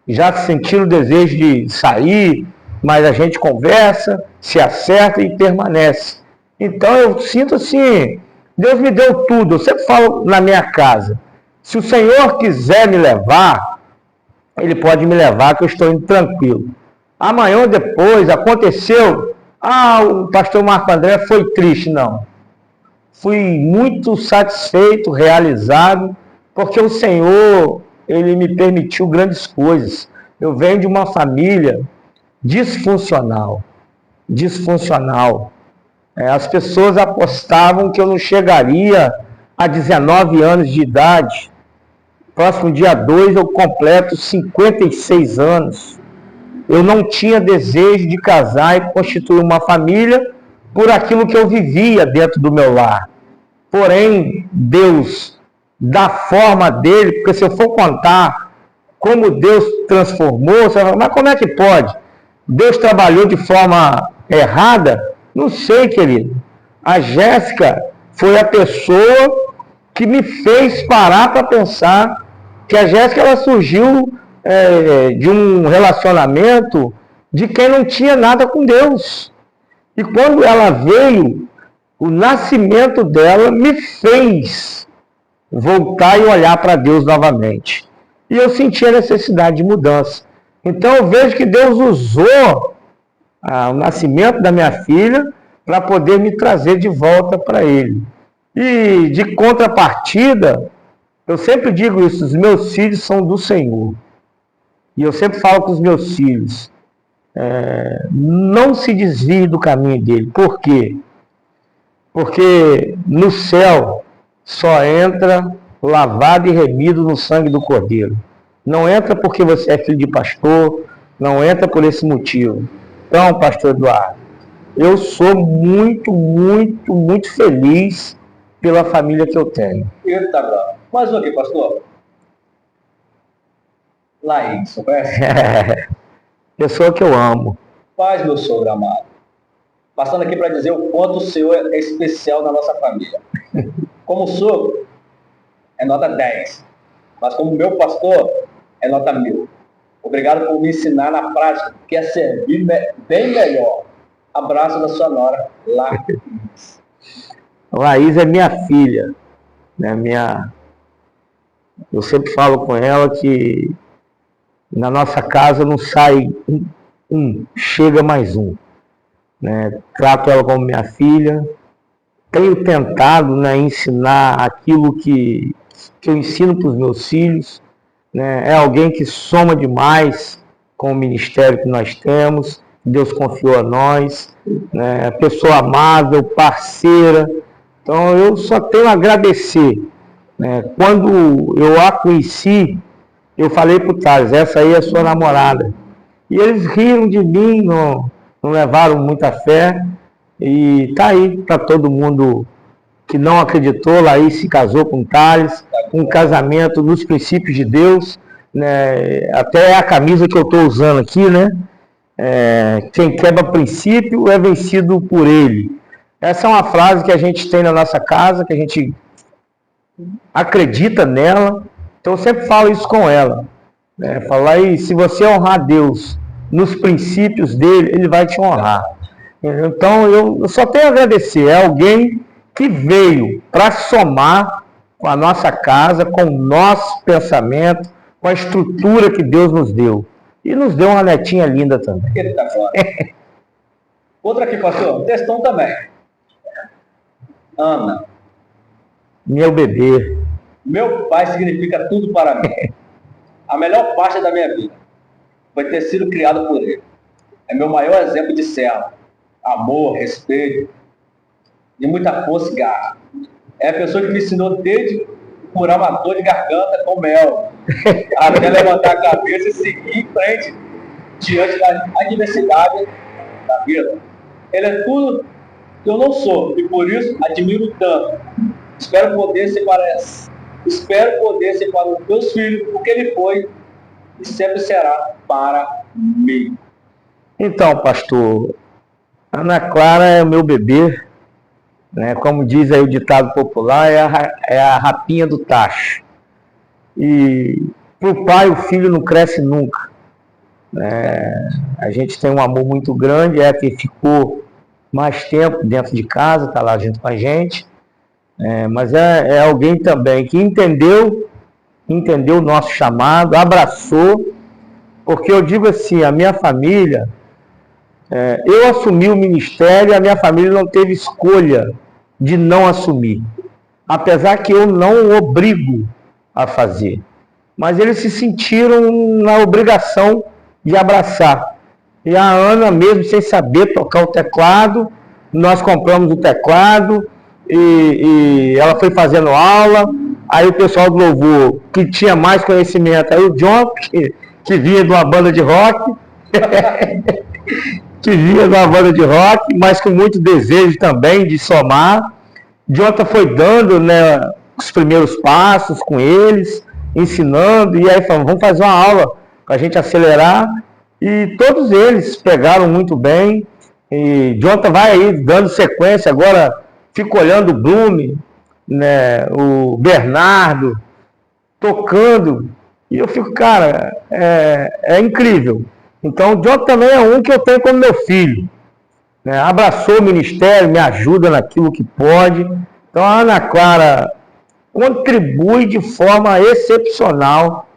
S2: já sentiram o desejo de sair, mas a gente conversa, se acerta e permanece. Então eu sinto assim, Deus me deu tudo. Eu sempre falo na minha casa, se o Senhor quiser me levar, Ele pode me levar, que eu estou indo tranquilo. Amanhã ou depois aconteceu, o pastor Marco André foi triste, não. Fui muito satisfeito, realizado, porque o Senhor, Ele me permitiu grandes coisas. Eu venho de uma família disfuncional. As pessoas apostavam que eu não chegaria a 19 anos de idade. Próximo dia 2 eu completo 56 anos. Eu não tinha desejo de casar e constituir uma família por aquilo que eu vivia dentro do meu lar. Porém, Deus, da forma dele, porque se eu for contar como Deus transformou, você vai falar, mas como é que pode? Deus trabalhou de forma errada? Não sei, querido. A Jéssica foi a pessoa que me fez parar para pensar que a Jéssica ela surgiu de um relacionamento de quem não tinha nada com Deus. E quando ela veio, o nascimento dela me fez voltar e olhar para Deus novamente. E eu senti a necessidade de mudança. Então eu vejo que Deus usou o nascimento da minha filha para poder me trazer de volta para Ele. E de contrapartida, eu sempre digo isso, os meus filhos são do Senhor. E eu sempre falo com os meus filhos, não se desvie do caminho dele. Por quê? Porque no céu só entra lavado e remido no sangue do Cordeiro. Não entra porque você é filho de pastor, não entra por esse motivo. Então, pastor Eduardo, eu sou muito, muito, muito feliz pela família que eu tenho.
S1: Eita, bravo. Mais um aqui, pastor. Laís, você conhece?
S2: Pessoa que eu amo.
S1: Paz, meu sogro amado. Passando aqui para dizer o quanto o Senhor é especial na nossa família. Como sogro, é nota 10. Mas como meu pastor, é nota 1000. Obrigado por me ensinar na prática que é servir bem melhor. Abraço da sua nora, Laís.
S2: Laís é minha filha. Eu sempre falo com ela que na nossa casa não sai chega mais um. Trato ela como minha filha. Tenho tentado ensinar aquilo que eu ensino para os meus filhos. É alguém que soma demais com o ministério que nós temos. Deus confiou a nós. Pessoa amável, parceira. Então eu só tenho a agradecer. Quando eu a conheci, Eu falei pro Thales, essa aí é a sua namorada. E eles riram de mim, não levaram muita fé. E tá aí para todo mundo que não acreditou. Laís se casou com o Thales, um casamento nos princípios de Deus, né? Até a camisa que eu estou usando aqui, né? Quem quebra princípio é vencido por ele. Essa é uma frase que a gente tem na nossa casa, que a gente acredita nela. Então eu sempre falo isso com ela. Falar aí, se você honrar Deus nos princípios dele, ele vai te honrar. Então eu só tenho a agradecer. É alguém que veio para somar com a nossa casa, com o nosso pensamento, com a estrutura que Deus nos deu. E nos deu uma netinha linda também.
S1: Ele tá fora. Outra aqui, pastor. Textão também. Ana.
S2: Meu bebê.
S1: Meu pai significa tudo para mim. A melhor parte da minha vida foi ter sido criado por ele. É meu maior exemplo de servo. Amor, respeito, de muita força e garra. É a pessoa que me ensinou desde curar uma dor de garganta com mel, até levantar a cabeça e seguir em frente diante da adversidade da vida. Ele é tudo que eu não sou e por isso admiro tanto. Espero poder ser para os meus filhos o que ele foi e sempre será para mim.
S2: Então, pastor, Ana Clara é o meu bebê, né? Como diz aí o ditado popular, é a rapinha do tacho. E para o pai, o filho não cresce nunca. A gente tem um amor muito grande, que ficou mais tempo dentro de casa, está lá junto com a gente. Mas é alguém também que entendeu o nosso chamado, abraçou, porque eu digo assim, a minha família, eu assumi o ministério e a minha família não teve escolha de não assumir, apesar que eu não o obrigo a fazer, mas eles se sentiram na obrigação de abraçar. E a Ana, mesmo sem saber tocar o teclado, nós compramos o teclado e ela foi fazendo aula. Aí o pessoal do louvor, que tinha mais conhecimento, aí o John, que vinha de uma banda de rock, mas com muito desejo também de somar. Jonathan foi dando, né, os primeiros passos com eles, ensinando, e aí falamos, vamos fazer uma aula para a gente acelerar. E todos eles pegaram muito bem. E Jonathan vai aí dando sequência, agora fica olhando o Blume, né, o Bernardo, tocando, e eu fico, cara, é incrível. Então o Jonathan também é um que eu tenho como meu filho, né? Abraçou o ministério, me ajuda naquilo que pode. Então a Ana Clara contribui de forma excepcional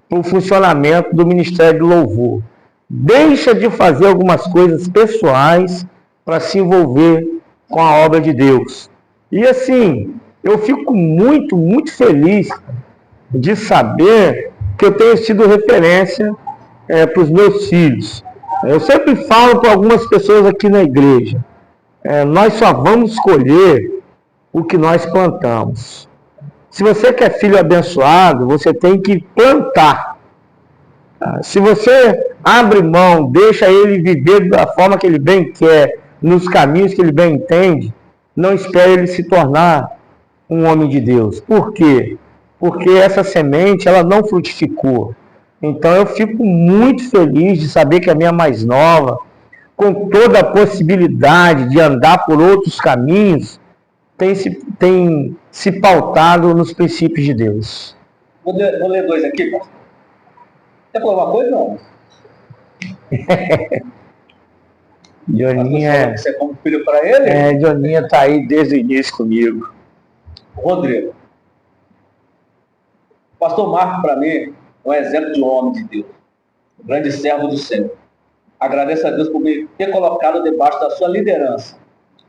S2: para o funcionamento do Ministério do Louvor. Deixa de fazer algumas coisas pessoais para se envolver com a obra de Deus. E assim, eu fico muito, muito feliz de saber que eu tenho sido referência para os meus filhos. Eu sempre falo para algumas pessoas aqui na igreja, nós só vamos colher o que nós plantamos. Se você quer filho abençoado, você tem que plantar. Se você abre mão, deixa ele viver da forma que ele bem quer, nos caminhos que ele bem entende, não espere ele se tornar um homem de Deus. Por quê? Porque essa semente, ela não frutificou. Então eu fico muito feliz de saber que a minha mais nova, com toda a possibilidade de andar por outros caminhos, tem se pautado nos princípios de Deus.
S1: Vou ler dois aqui, pastor. Quer falar alguma coisa, não?
S2: Joninha,
S1: você é como filho para ele?
S2: Joninha está aí desde o início comigo.
S1: Rodrigo. Pastor Marco, para mim, é um exemplo de um homem de Deus. Um grande servo do Senhor. Agradeço a Deus por me ter colocado debaixo da sua liderança.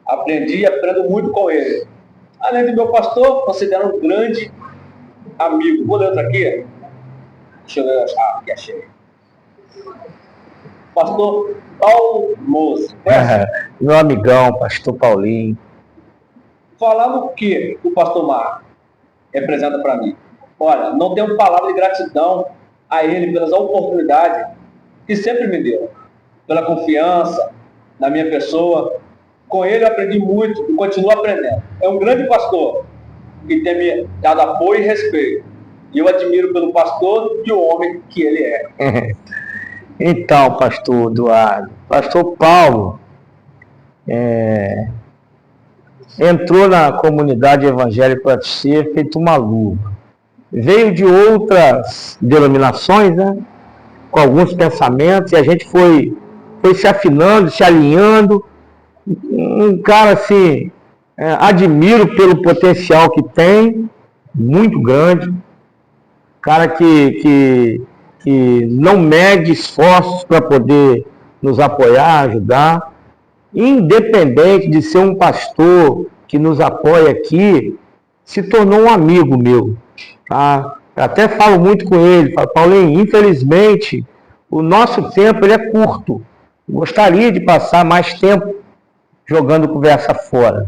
S1: Aprendi e aprendo muito com ele. Além de meu pastor, considero um grande amigo. Vou ler outro aqui. Deixa eu ver. Aqui achei. Pastor Paulo Moço.
S2: Meu amigão, pastor Paulinho.
S1: Falando o que o pastor Marco representa para mim? Olha, não tenho palavra de gratidão a Ele pelas oportunidades que sempre me deu, pela confiança na minha pessoa. Com Ele eu aprendi muito e continuo aprendendo. É um grande pastor que tem me dado apoio e respeito. E eu admiro pelo pastor e o homem que ele é.
S2: Então, pastor Eduardo, pastor Paulo entrou na comunidade evangélica UFC feito uma luva. Veio de outras denominações, né, com alguns pensamentos, e a gente foi se afinando, se alinhando. Um cara assim, admiro pelo potencial que tem, muito grande. Cara que não mede esforços para poder nos apoiar, ajudar. Independente de ser um pastor que nos apoia aqui, se tornou um amigo meu. Tá? Eu até falo muito com ele, falo, Paulinho, infelizmente, o nosso tempo ele é curto. Gostaria de passar mais tempo jogando conversa fora.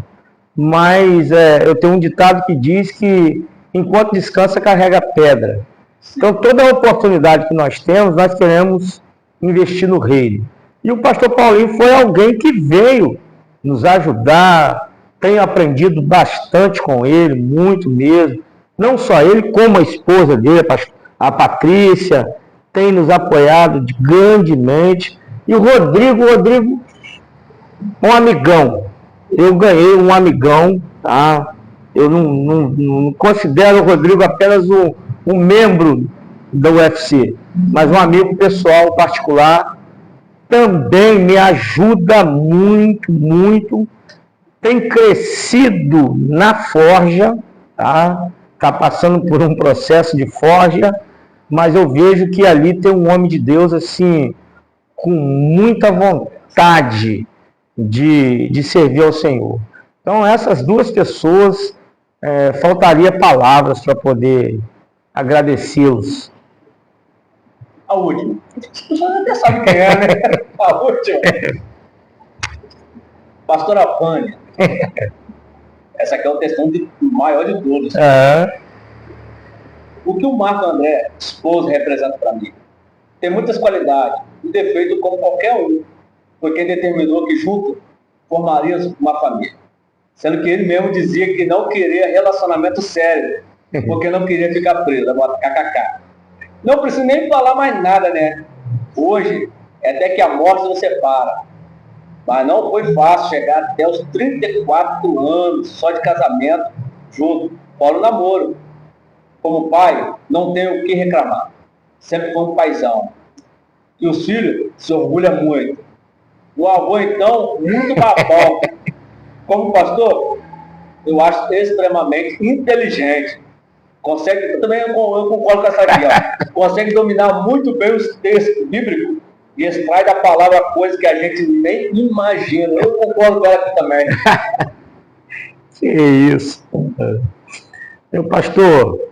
S2: Mas eu tenho um ditado que diz que enquanto descansa, carrega pedra. Então, toda a oportunidade que nós temos, nós queremos investir no reino. E o pastor Paulinho foi alguém que veio nos ajudar. Tenho aprendido bastante com ele, muito mesmo. Não só ele, como a esposa dele, a Patrícia, tem nos apoiado grandemente. E o Rodrigo, um amigão. Eu ganhei um amigão, tá? Eu não considero o Rodrigo apenas um membro da UFC, mas um amigo pessoal, particular, também me ajuda muito, muito. Tem crescido na forja, tá? Está passando por um processo de forja, mas eu vejo que ali tem um homem de Deus assim, com muita vontade de servir ao Senhor. Então, essas duas pessoas, faltaria palavras para poder agradecê-los.
S1: A última. Você até sabe quem é, né? A última. Pastora Vânia. Essa aqui é o testemunho maior de todos. O que o Marco André, esposo, representa para mim? Tem muitas qualidades, um defeito como qualquer um. Foi quem determinou que junto formaríamos uma família. Sendo que ele mesmo dizia que não queria relacionamento sério, porque não queria ficar preso, kkk. Não preciso nem falar mais nada, né? Hoje, até que a morte nos separa. Mas não foi fácil chegar até os 34 anos só de casamento junto, fora o namoro. Como pai, não tenho o que reclamar. Sempre foi um paizão. E os filhos se orgulham muito. O avô, então, muito babão. Como pastor, eu acho extremamente inteligente. Consegue, também eu concordo com essa aqui, ó. Consegue dominar muito bem os textos bíblicos e extrai da palavra coisas que a gente nem imagina. Eu concordo com ela aqui também.
S2: Que isso. Meu pastor,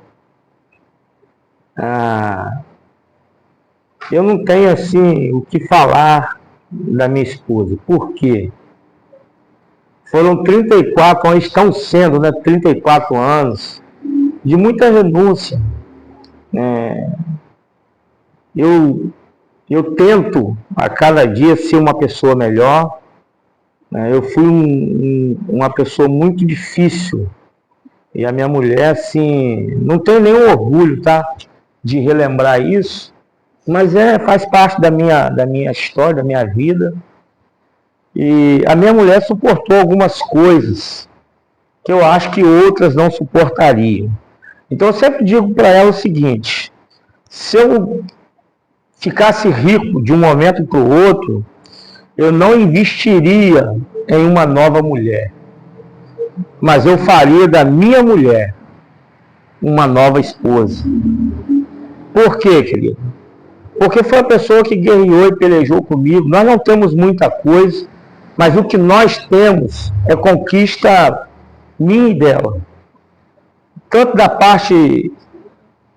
S2: eu não tenho assim o que falar da minha esposa. Por quê? Foram 34 anos, estão sendo, né, 34 anos de muita renúncia. Eu tento a cada dia ser uma pessoa melhor. Eu fui uma pessoa muito difícil. E a minha mulher, assim, não tenho nenhum orgulho, tá, de relembrar isso, mas faz parte da minha história, da minha vida. E a minha mulher suportou algumas coisas que eu acho que outras não suportariam. Então eu sempre digo para ela o seguinte: se eu ficasse rico de um momento para o outro, eu não investiria em uma nova mulher, mas eu faria da minha mulher uma nova esposa. Por quê, querido? Porque foi a pessoa que guerreou e pelejou comigo. Nós não temos muita coisa, mas o que nós temos é conquista minha e dela. Tanto da parte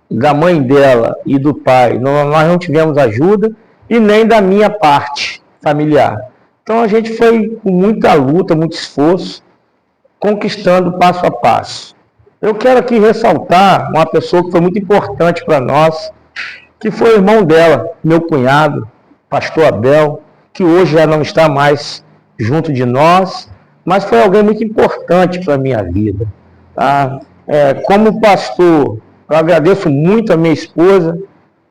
S2: da mãe dela e do pai, nós não tivemos ajuda, e nem da minha parte familiar. Então a gente foi com muita luta, muito esforço, conquistando passo a passo. Eu quero aqui ressaltar uma pessoa que foi muito importante para nós, que foi o irmão dela, meu cunhado, pastor Abel, que hoje já não está mais junto de nós, mas foi alguém muito importante para a minha vida. Tá? Como pastor, eu agradeço muito a minha esposa,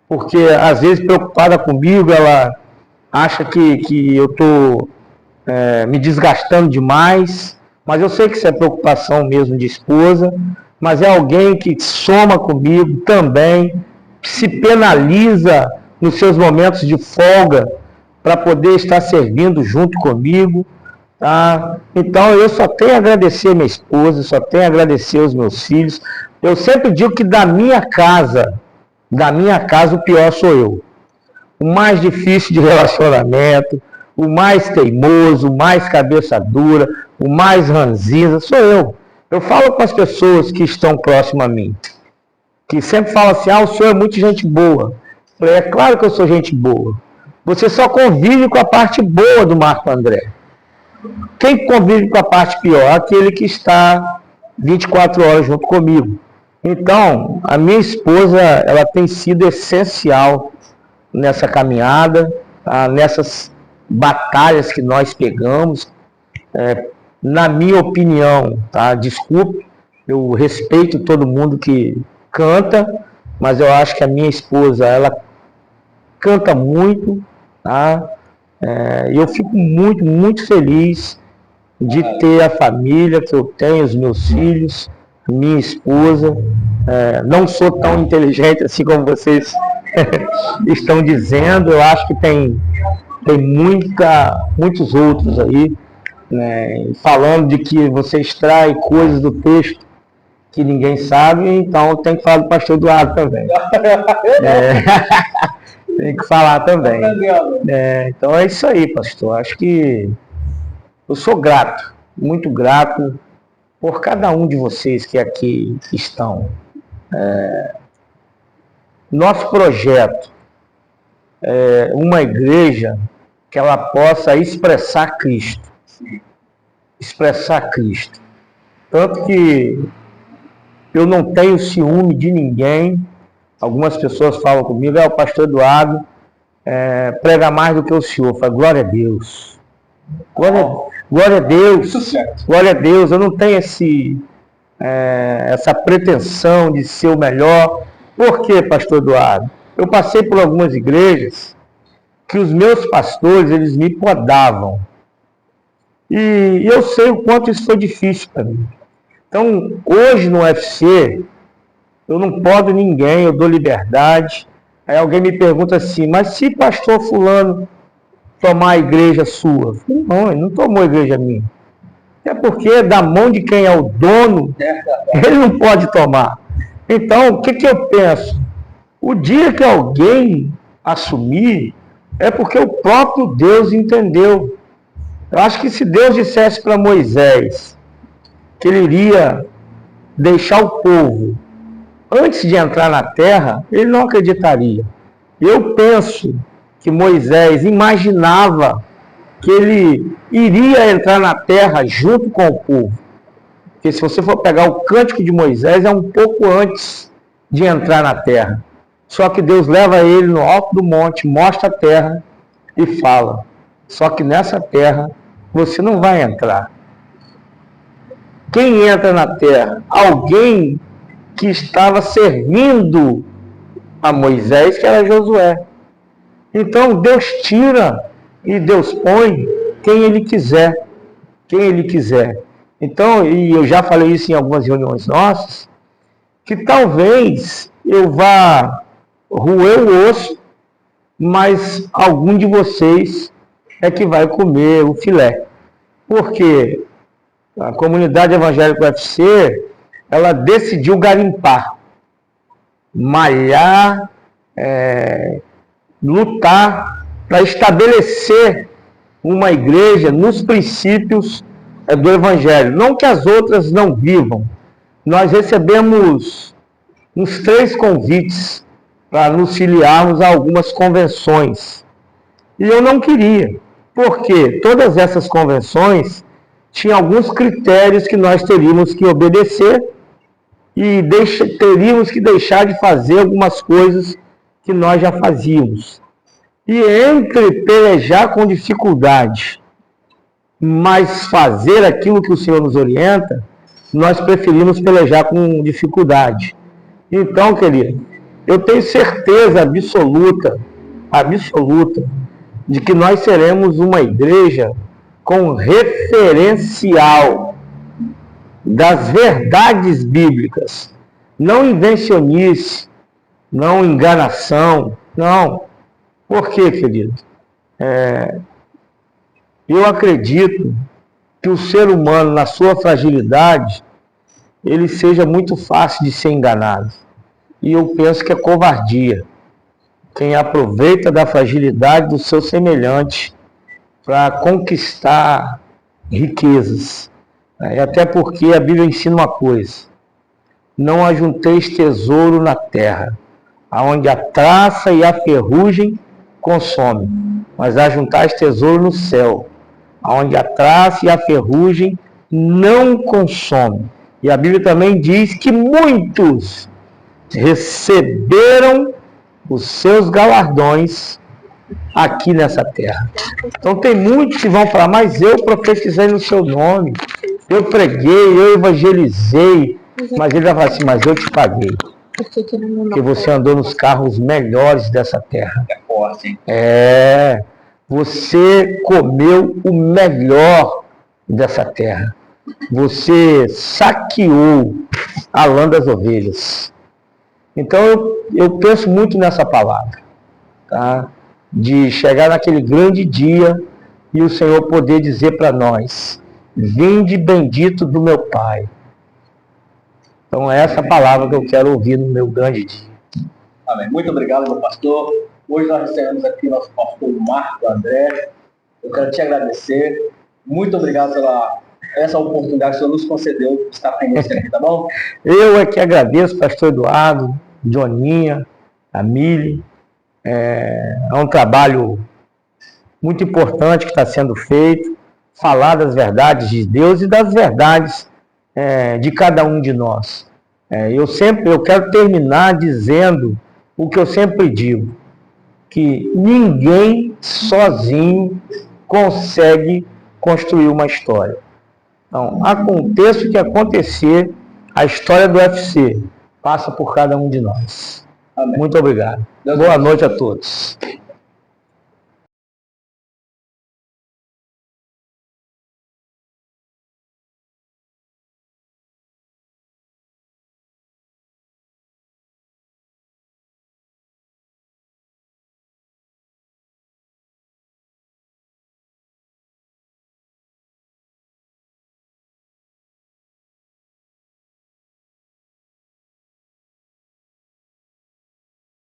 S2: porque às vezes preocupada comigo, ela acha que eu estou me desgastando demais, mas eu sei que isso é preocupação mesmo de esposa, mas é alguém que soma comigo também, se penaliza nos seus momentos de folga para poder estar servindo junto comigo. Tá? Então eu só tenho a agradecer a minha esposa, só tenho a agradecer aos meus filhos. Eu sempre digo que da minha casa o pior sou eu. O mais difícil de relacionamento, o mais teimoso, o mais cabeça dura, o mais ranzinza, sou eu. Eu falo com as pessoas que estão próximas a mim, que sempre falam assim, o senhor é muito gente boa. Eu falei, é claro que eu sou gente boa. Você só convive com a parte boa do Marco André. Quem convive com a parte pior é aquele que está 24 horas junto comigo. Então, a minha esposa, ela tem sido essencial nessa caminhada, tá? Nessas batalhas que nós pegamos. Na minha opinião, tá? Desculpe, eu respeito todo mundo que canta, mas eu acho que a minha esposa, ela canta muito, tá? E eu fico muito, muito feliz de ter a família que eu tenho, os meus filhos, minha esposa. Não sou tão inteligente assim como vocês estão dizendo. Eu acho que tem muitos outros aí, né, falando de que você extrai coisas do texto que ninguém sabe, então tem que falar do pastor Eduardo também. Tem que falar também. Então é isso aí, pastor. Acho que eu sou grato, muito grato por cada um de vocês que aqui estão. Nosso projeto é uma igreja que ela possa expressar Cristo. Expressar Cristo. Tanto que eu não tenho ciúme de ninguém. Algumas pessoas falam comigo, o pastor Eduardo prega mais do que o senhor. Eu falo, glória a Deus. Glória a Deus. Glória a Deus. Eu não tenho essa pretensão de ser o melhor. Por quê, pastor Eduardo? Eu passei por algumas igrejas que os meus pastores, eles me podavam. E eu sei o quanto isso foi difícil para mim. Então, hoje no UFC, eu não podo ninguém, eu dou liberdade. Aí alguém me pergunta assim, mas se pastor fulano tomar a igreja sua? Eu falei, não, ele não tomou a igreja minha. É porque da mão de quem é o dono, ele não pode tomar. Então, o que eu penso? O dia que alguém assumir, é porque o próprio Deus entendeu. Eu acho que se Deus dissesse para Moisés que ele iria deixar o povo antes de entrar na terra, ele não acreditaria. Eu penso que Moisés imaginava que ele iria entrar na terra junto com o povo. Porque se você for pegar o cântico de Moisés, é um pouco antes de entrar na terra. Só que Deus leva ele no alto do monte, mostra a terra e fala, só que nessa terra você não vai entrar. Quem entra na terra? Alguém que estava servindo a Moisés, que era Josué. Então Deus tira e Deus põe quem Ele quiser. Quem Ele quiser. Então, e eu já falei isso em algumas reuniões nossas, que talvez eu vá roer o osso, mas algum de vocês é que vai comer o filé. Porque a comunidade evangélica UFC, ela decidiu garimpar, malhar, lutar para estabelecer uma igreja nos princípios do Evangelho. Não que as outras não vivam. Nós recebemos uns 3 convites para nos filiarmos a algumas convenções. E eu não queria, porque todas essas convenções tinham alguns critérios que nós teríamos que obedecer e teríamos que deixar de fazer algumas coisas que nós já fazíamos. E entre pelejar com dificuldade, mas fazer aquilo que o Senhor nos orienta, nós preferimos pelejar com dificuldade. Então, querido, eu tenho certeza absoluta, de que nós seremos uma igreja com referencial das verdades bíblicas. Não invencionice, não enganação, não. Por quê, querido? Eu acredito que o ser humano, na sua fragilidade, ele seja muito fácil de ser enganado. E eu penso que é covardia quem aproveita da fragilidade do seu semelhante para conquistar riquezas. Até porque a Bíblia ensina uma coisa: não ajunteis tesouro na terra, aonde a traça e a ferrugem consomem, mas ajuntais tesouro no céu, aonde a traça e a ferrugem não consomem. E a Bíblia também diz que muitos receberam os seus galardões aqui nessa terra. Então tem muitos que vão falar: mas eu profetizei no seu nome, eu preguei, eu evangelizei. Mas ele vai falar assim: mas eu te paguei, porque você andou nos carros melhores dessa terra.
S1: É forte, hein?
S2: Você comeu o melhor dessa terra. Você saqueou a lã das ovelhas. Então eu penso muito nessa palavra, tá? De chegar naquele grande dia e o Senhor poder dizer para nós: vinde bendito do meu Pai. Então é essa palavra que eu quero ouvir no meu grande dia.
S1: Amém. Muito obrigado, meu pastor. Hoje nós recebemos aqui nosso pastor Marco André. Eu quero te agradecer. Muito obrigado pela essa oportunidade que o Senhor nos concedeu de estar conosco aqui, tá bom?
S2: Eu é que agradeço, pastor Eduardo, Joninha, a Mili. É um trabalho muito importante que está sendo feito. Falar das verdades de Deus e das verdades de cada um de nós. Eu quero terminar dizendo o que eu sempre digo: que ninguém sozinho consegue construir uma história. Então, aconteça o que acontecer, a história do UFC passa por cada um de nós.
S1: Amém.
S2: Muito obrigado. Boa noite a todos.